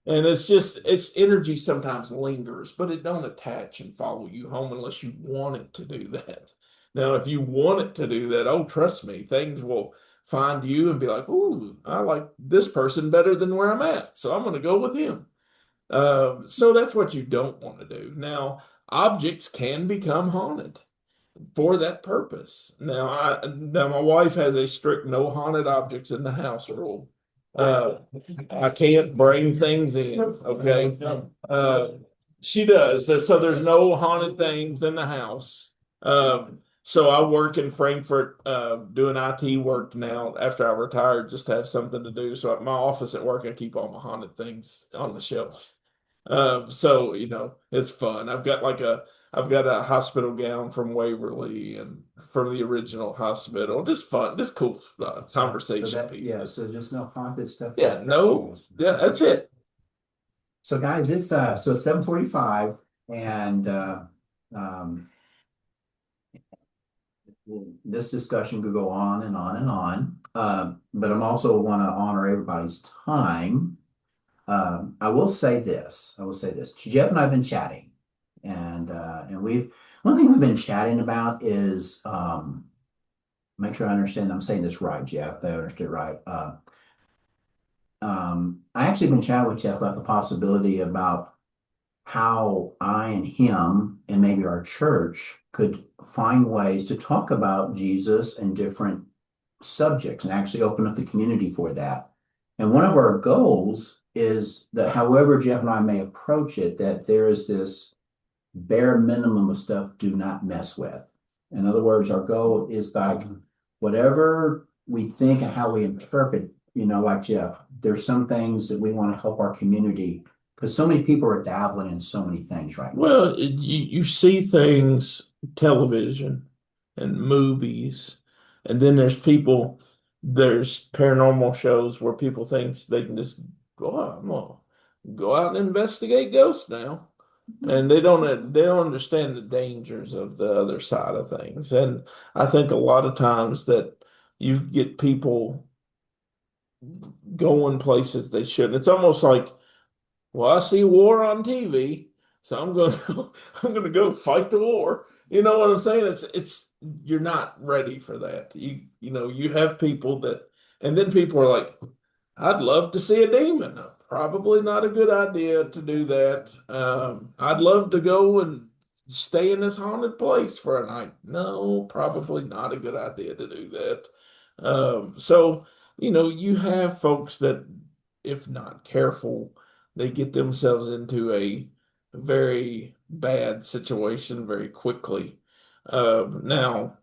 Speaker 3: And it's energy sometimes lingers, but it don't attach and follow you home unless you want it to do that. Now, if you want it to do that, oh, trust me, things will find you and be like, ooh, I like this person better than where I'm at. So I'm going to go with him. So that's what you don't want to do. Now, objects can become haunted for that purpose. Now my wife has a strict no haunted objects in the house rule. I can't bring things in. Okay. She does. So there's no haunted things in the house. So I work in Frankfurt, doing IT work now after I retired, just to have something to do. So at my office at work, I keep all my haunted things on the shelves. So it's fun. I've got a hospital gown from Waverly and from the original hospital. Just fun, just cool conversation.
Speaker 1: So just no haunted stuff.
Speaker 3: Yeah, no, yeah, that's it.
Speaker 1: So guys, it's 7:45 and this discussion could go on and on and on. But I'm also want to honor everybody's time. I will say this. Jeff and I have been chatting, and one thing we've been chatting about is make sure I understand. I'm saying this right, Jeff. That I understood right. I actually been chatting with Jeff about the possibility about how I and him and maybe our church could find ways to talk about Jesus and different subjects and actually open up the community for that. And one of our goals is that however Jeff and I may approach it, that there is this bare minimum of stuff do not mess with. In other words, our goal is like whatever we think and how we interpret, like Jeff, there's some things that we want to help our community because so many people are dabbling in so many things right now.
Speaker 3: Well, you see things, television and movies, and then there's paranormal shows where people think they can just go out and investigate ghosts now. And they don't understand the dangers of the other side of things. And I think a lot of times that you get people going places they shouldn't. It's almost like, well, I see war on TV, so I'm going to go fight the war. You know what I'm saying? It's you're not ready for that. You have people that, and then people are like, I'd love to see a demon. probably not a good idea to do that. I'd love to go and stay in this haunted place for a night. No, probably not a good idea to do that. So, you have folks that, if not careful, they get themselves into a very bad situation very quickly. Now,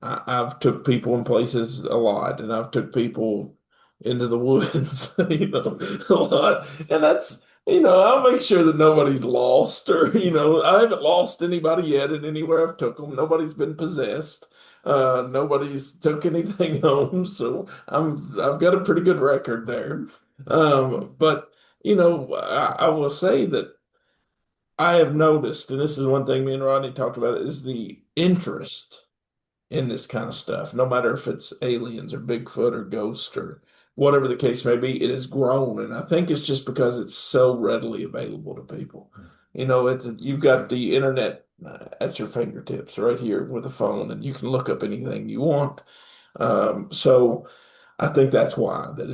Speaker 3: I've took people in places a lot, and I've took people into the woods, a lot, and that's, I'll make sure that nobody's lost, or I haven't lost anybody yet in anywhere I've took them. Nobody's been possessed. Nobody's took anything home, so I've got a pretty good record there. But I will say that I have noticed, and this is one thing me and Rodney talked about, is the interest in this kind of stuff, no matter if it's aliens or Bigfoot or ghost or whatever the case may be, it has grown. And I think it's just because it's so readily available to people. You've got the internet at your fingertips right here with a phone, and you can look up anything you want. So I think that's why that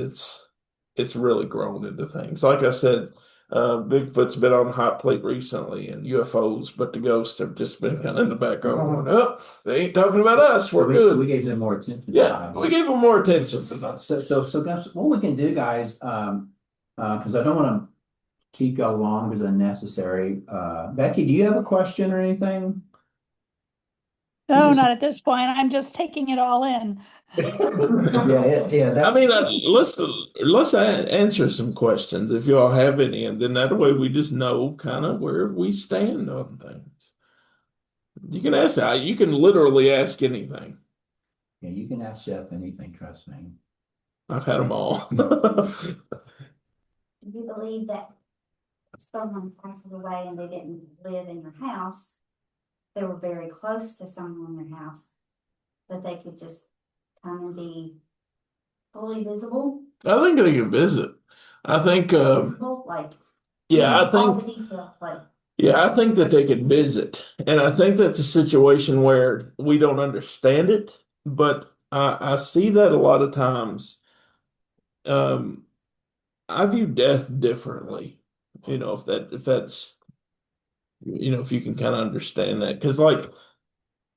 Speaker 3: it's really grown into things. Like I said, Bigfoot's been on the hot plate recently, and UFOs, but the ghosts have just been kind of in the background. Going, oh, they ain't talking about us. We're good.
Speaker 1: We gave them more attention.
Speaker 3: Yeah, we gave them more attention tonight.
Speaker 1: So guys, what we can do, guys, because I don't want to keep y'all longer than necessary. Becky, do you have a question or anything?
Speaker 6: No, not at this point. I'm just taking it all in.
Speaker 1: Yeah.
Speaker 3: I mean, let's answer some questions if y'all have any, and then that way we just know kind of where we stand on things. You can ask. You can literally ask anything.
Speaker 1: Yeah, you can ask Jeff anything. Trust me.
Speaker 3: I've had them all.
Speaker 9: Do you believe that if someone passes away and they didn't live in your house, they were very close to someone in your house, that they could just come and be fully visible?
Speaker 3: I think they can visit. I think,
Speaker 9: Visible, like,
Speaker 3: yeah, I
Speaker 9: all the
Speaker 3: think,
Speaker 9: details, like,
Speaker 3: yeah, I think that they can visit, and I think that's a situation where we don't understand it, but I see that a lot of times. Um, I view death differently. If you can kind of understand that, because like,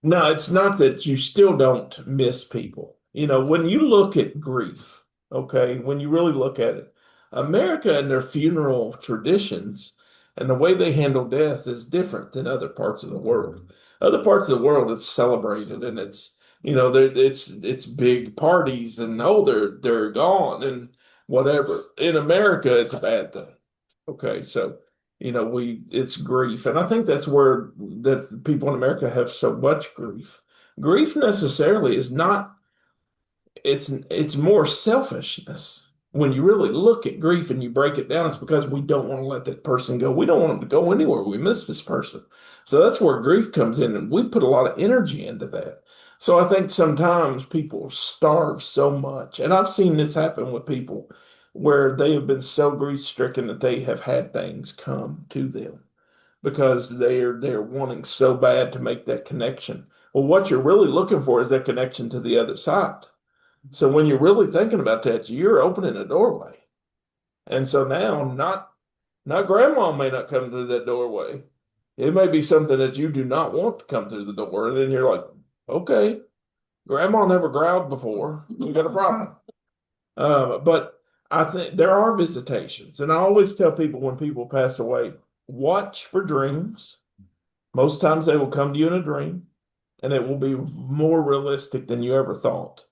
Speaker 3: no, it's not that you still don't miss people. When you look at grief, okay, when you really look at it, America and their funeral traditions and the way they handle death is different than other parts of the world. Other parts of the world, it's celebrated, and it's big parties, and oh, they're gone and whatever. In America, it's a bad thing. Okay, so it's grief, and I think that's where that people in America have so much grief. Grief necessarily is not. It's more selfishness. When you really look at grief and you break it down, it's because we don't want to let that person go. We don't want them to go anywhere. We miss this person. So that's where grief comes in, and we put a lot of energy into that. So I think sometimes people starve so much, and I've seen this happen with people where they have been so grief stricken that they have had things come to them because they're wanting so bad to make that connection. Well, what you're really looking for is that connection to the other side. So when you're really thinking about that, you're opening a doorway. And so now not grandma may not come through that doorway. It may be something that you do not want to come through the door. And then you're like, okay, grandma never growled before. You got a problem. But I think there are visitations. And I always tell people when people pass away, watch for dreams. Most times they will come to you in a dream, and it will be more realistic than you ever thought.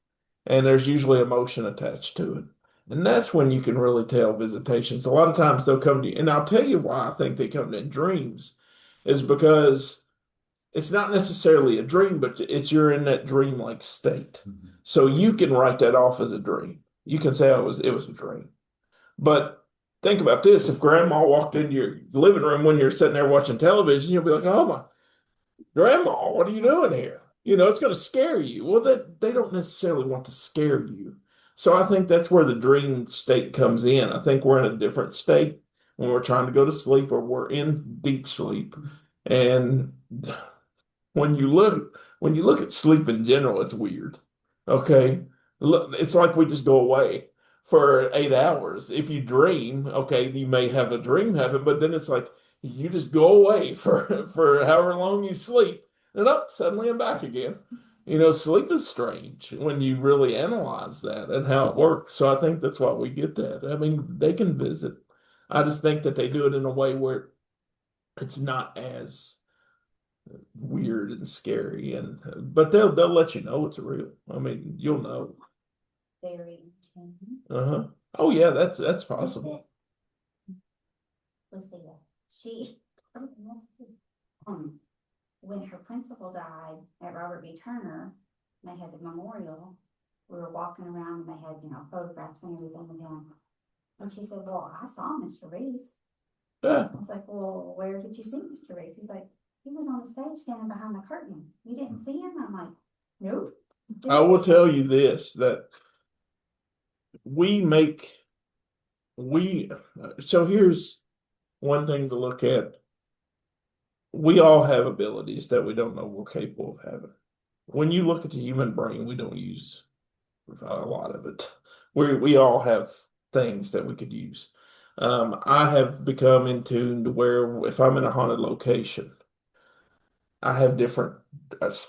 Speaker 3: And there's usually emotion attached to it. And that's when you can really tell visitations. A lot of times they'll come to you, and I'll tell you why I think they come in dreams is because it's not necessarily a dream, but it's you're in that dream-like state. Mm-hmm. So you can write that off as a dream. You can say it was a dream. But think about this. If grandma walked into your living room when you're sitting there watching television, you'll be like, oh my, grandma, what are you doing here? It's going to scare you. Well, they don't necessarily want to scare you. So I think that's where the dream state comes in. I think we're in a different state when we're trying to go to sleep or we're in deep sleep. And when you look at sleep in general, it's weird. Okay. Look, it's like we just go away for 8 hours. If you dream, okay, you may have a dream happen, but then it's like you just go away for however long you sleep, and up suddenly I'm back again. Sleep is strange when you really analyze that and how it works. So I think that's why we get that. I mean, they can visit. I just think that they do it in a way where it's not as weird and scary, but they'll let you know it's real. I mean, you'll know.
Speaker 9: Very in tune.
Speaker 3: Uh-huh. Oh yeah, that's possible.
Speaker 9: Was there, when her principal died at Robert B. Turner, they had the memorial, we were walking around and they had, photographs and everything of him. And she said, well, I saw Mr. Reese.
Speaker 3: Yeah.
Speaker 9: I was like, well, where did you see Mr. Reese? He's like, he was on the stage standing behind the curtain. You didn't see him? I'm like, nope.
Speaker 3: I will tell you this, that so here's one thing to look at. We all have abilities that we don't know we're capable of having. When you look at the human brain, we don't use a lot of it. We all have things that we could use. I have become in tune to where if I'm in a haunted location, I have different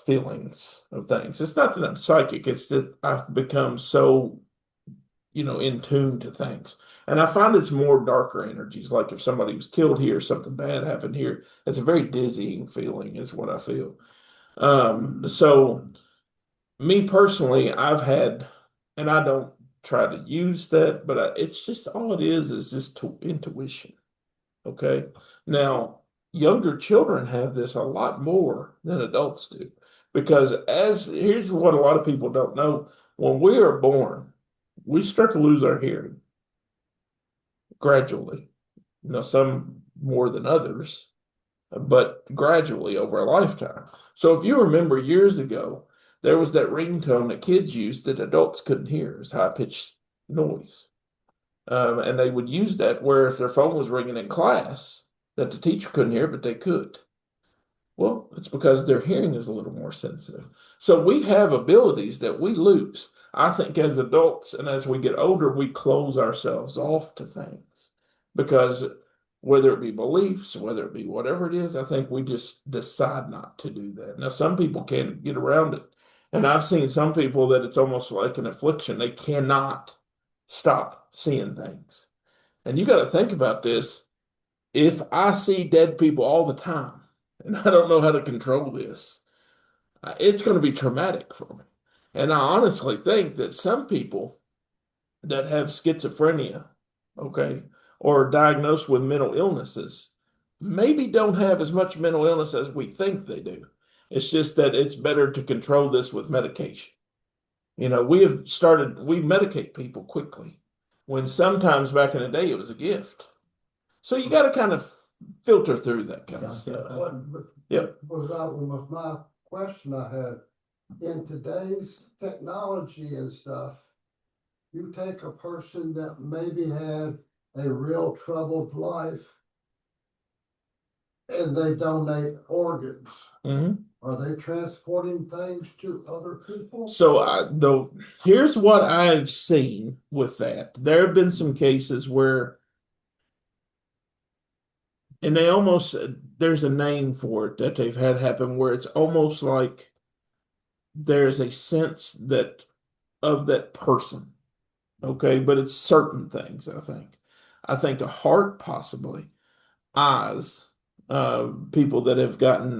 Speaker 3: feelings of things. It's not that I'm psychic, it's that I've become so, in tune to things. And I find it's more darker energies. Like if somebody was killed here, something bad happened here, it's a very dizzying feeling, is what I feel. So me personally, I've had, and I don't try to use that, but it's just all it is just intuition. Okay. Now, younger children have this a lot more than adults do. Because here's what a lot of people don't know. When we are born, we start to lose our hearing gradually. Some more than others, but gradually over a lifetime. So if you remember years ago, there was that ringtone that kids used that adults couldn't hear. It was high-pitched noise. And they would use that where if their phone was ringing in class, that the teacher couldn't hear, but they could. Well, it's because their hearing is a little more sensitive. So we have abilities that we lose. I think as adults and as we get older, we close ourselves off to things because whether it be beliefs, whether it be whatever it is, I think we just decide not to do that. Now, some people can't get around it. And I've seen some people that it's almost like an affliction. They cannot stop seeing things. And you got to think about this. If I see dead people all the time, and I don't know how to control this, it's going to be traumatic for me. And I honestly think that some people that have schizophrenia, okay, or are diagnosed with mental illnesses, maybe don't have as much mental illness as we think they do. It's just that it's better to control this with medication. We medicate people quickly when sometimes back in the day it was a gift. So you got to kind of filter through that kind of stuff. Yep.
Speaker 5: That was my question I had. In today's technology and stuff, you take a person that maybe had a real troubled life and they donate organs.
Speaker 3: Mm-hmm.
Speaker 5: Are they transporting things to other people?
Speaker 3: So here's what I've seen with that. There have been some cases where, and there's a name for it that they've had happen where it's almost like there's a sense of that person. Okay, but it's certain things, I think. I think a heart, possibly, eyes, people that have gotten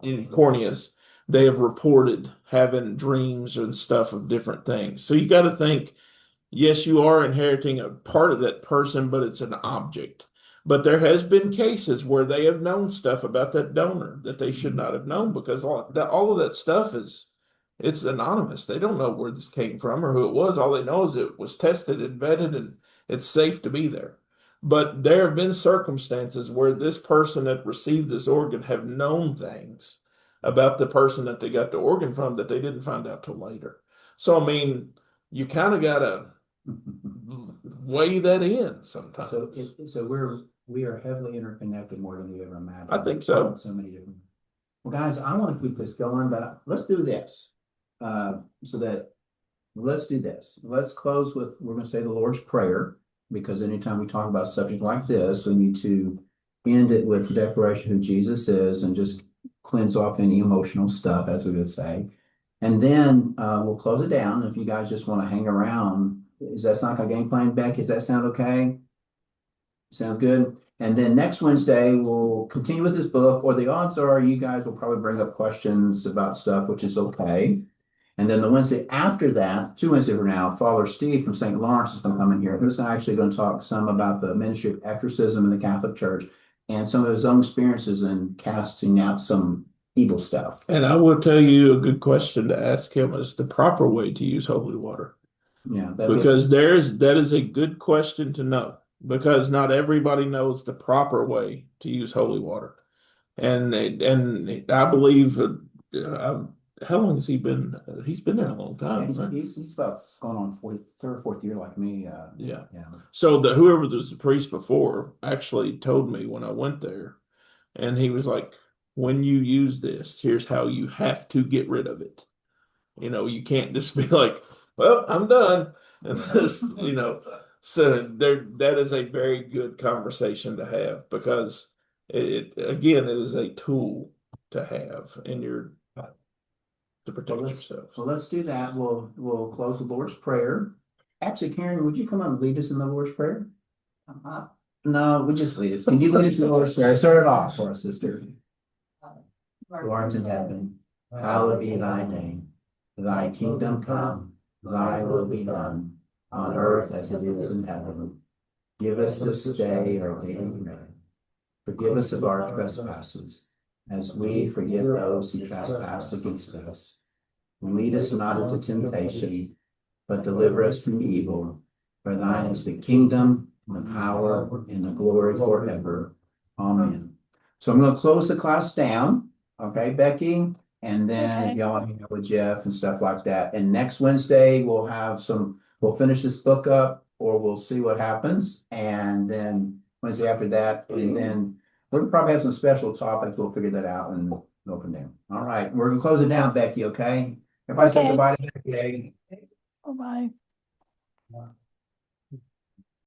Speaker 3: corneas, they have reported having dreams and stuff of different things. So you got to think, yes, you are inheriting a part of that person, but it's an object. But there has been cases where they have known stuff about that donor that they should not have known because all of that stuff it's anonymous. They don't know where this came from or who it was. All they know is it was tested and vetted and it's safe to be there. But there have been circumstances where this person that received this organ have known things about the person that they got the organ from that they didn't find out till later. So, I mean, you kind of got to weigh that in sometimes.
Speaker 1: So we are heavily interconnected more than we ever imagined.
Speaker 3: I think so.
Speaker 1: So many different. Well, guys, I want to keep this going, but let's do this so that let's do this. Let's close with, we're going to say the Lord's Prayer, because anytime we talk about a subject like this, we need to end it with the declaration of who Jesus is and just cleanse off any emotional stuff, as we would say. And then we'll close it down. If you guys just want to hang around, is that not a game plan, Becky? Does that sound okay? Sound good? And then next Wednesday, we'll continue with this book, or the odds are you guys will probably bring up questions about stuff, which is okay. And then the Wednesday after that, 2 Wednesdays from now, Father Steve from St. Lawrence is going to come in here. Who's actually going to talk some about the ministry of exorcism in the Catholic Church and some of his own experiences in casting out some evil stuff.
Speaker 3: And I will tell you a good question to ask him is the proper way to use holy water.
Speaker 1: Yeah,
Speaker 3: Because that is a good question to know, because not everybody knows the proper way to use holy water. And I believe how long has he been? He's been there a long time.
Speaker 1: yeah,
Speaker 3: Right?
Speaker 1: he's about going on third or fourth year like me.
Speaker 3: Yeah.
Speaker 1: Yeah.
Speaker 3: So whoever was the priest before actually told me when I went there, and he was like, when you use this, here's how you have to get rid of it. You can't just be like, well, I'm done. And just, so that is a very good conversation to have, because it is a tool to have to protect yourself.
Speaker 1: Well, let's do that. We'll close the Lord's Prayer. Actually, Karen, would you come up and lead us in the Lord's Prayer? No, we just lead us. Can you lead us in the Lord's Prayer? Start it off for us, sister. Who art in heaven, hallowed be thy name. Thy kingdom come, thy will be done, on earth as it is in heaven. Give us this day our daily bread. Forgive us of our trespasses, as we forgive those who trespass against us. And lead us not into temptation, but deliver us from evil. For thine is the kingdom, and the power, and the glory forever. Amen. So I'm going to close the class down. Okay, Becky? And then if y'all want to hang out with Jeff and stuff like that. And next Wednesday, we'll finish this book up, or we'll see what happens. And then Wednesday after that, and then we'll probably have some special topics. We'll figure that out and go from there. All right, we're gonna close it down, Becky, okay? Everybody say
Speaker 6: Okay.
Speaker 1: goodbye to Becky.
Speaker 6: Bye-bye.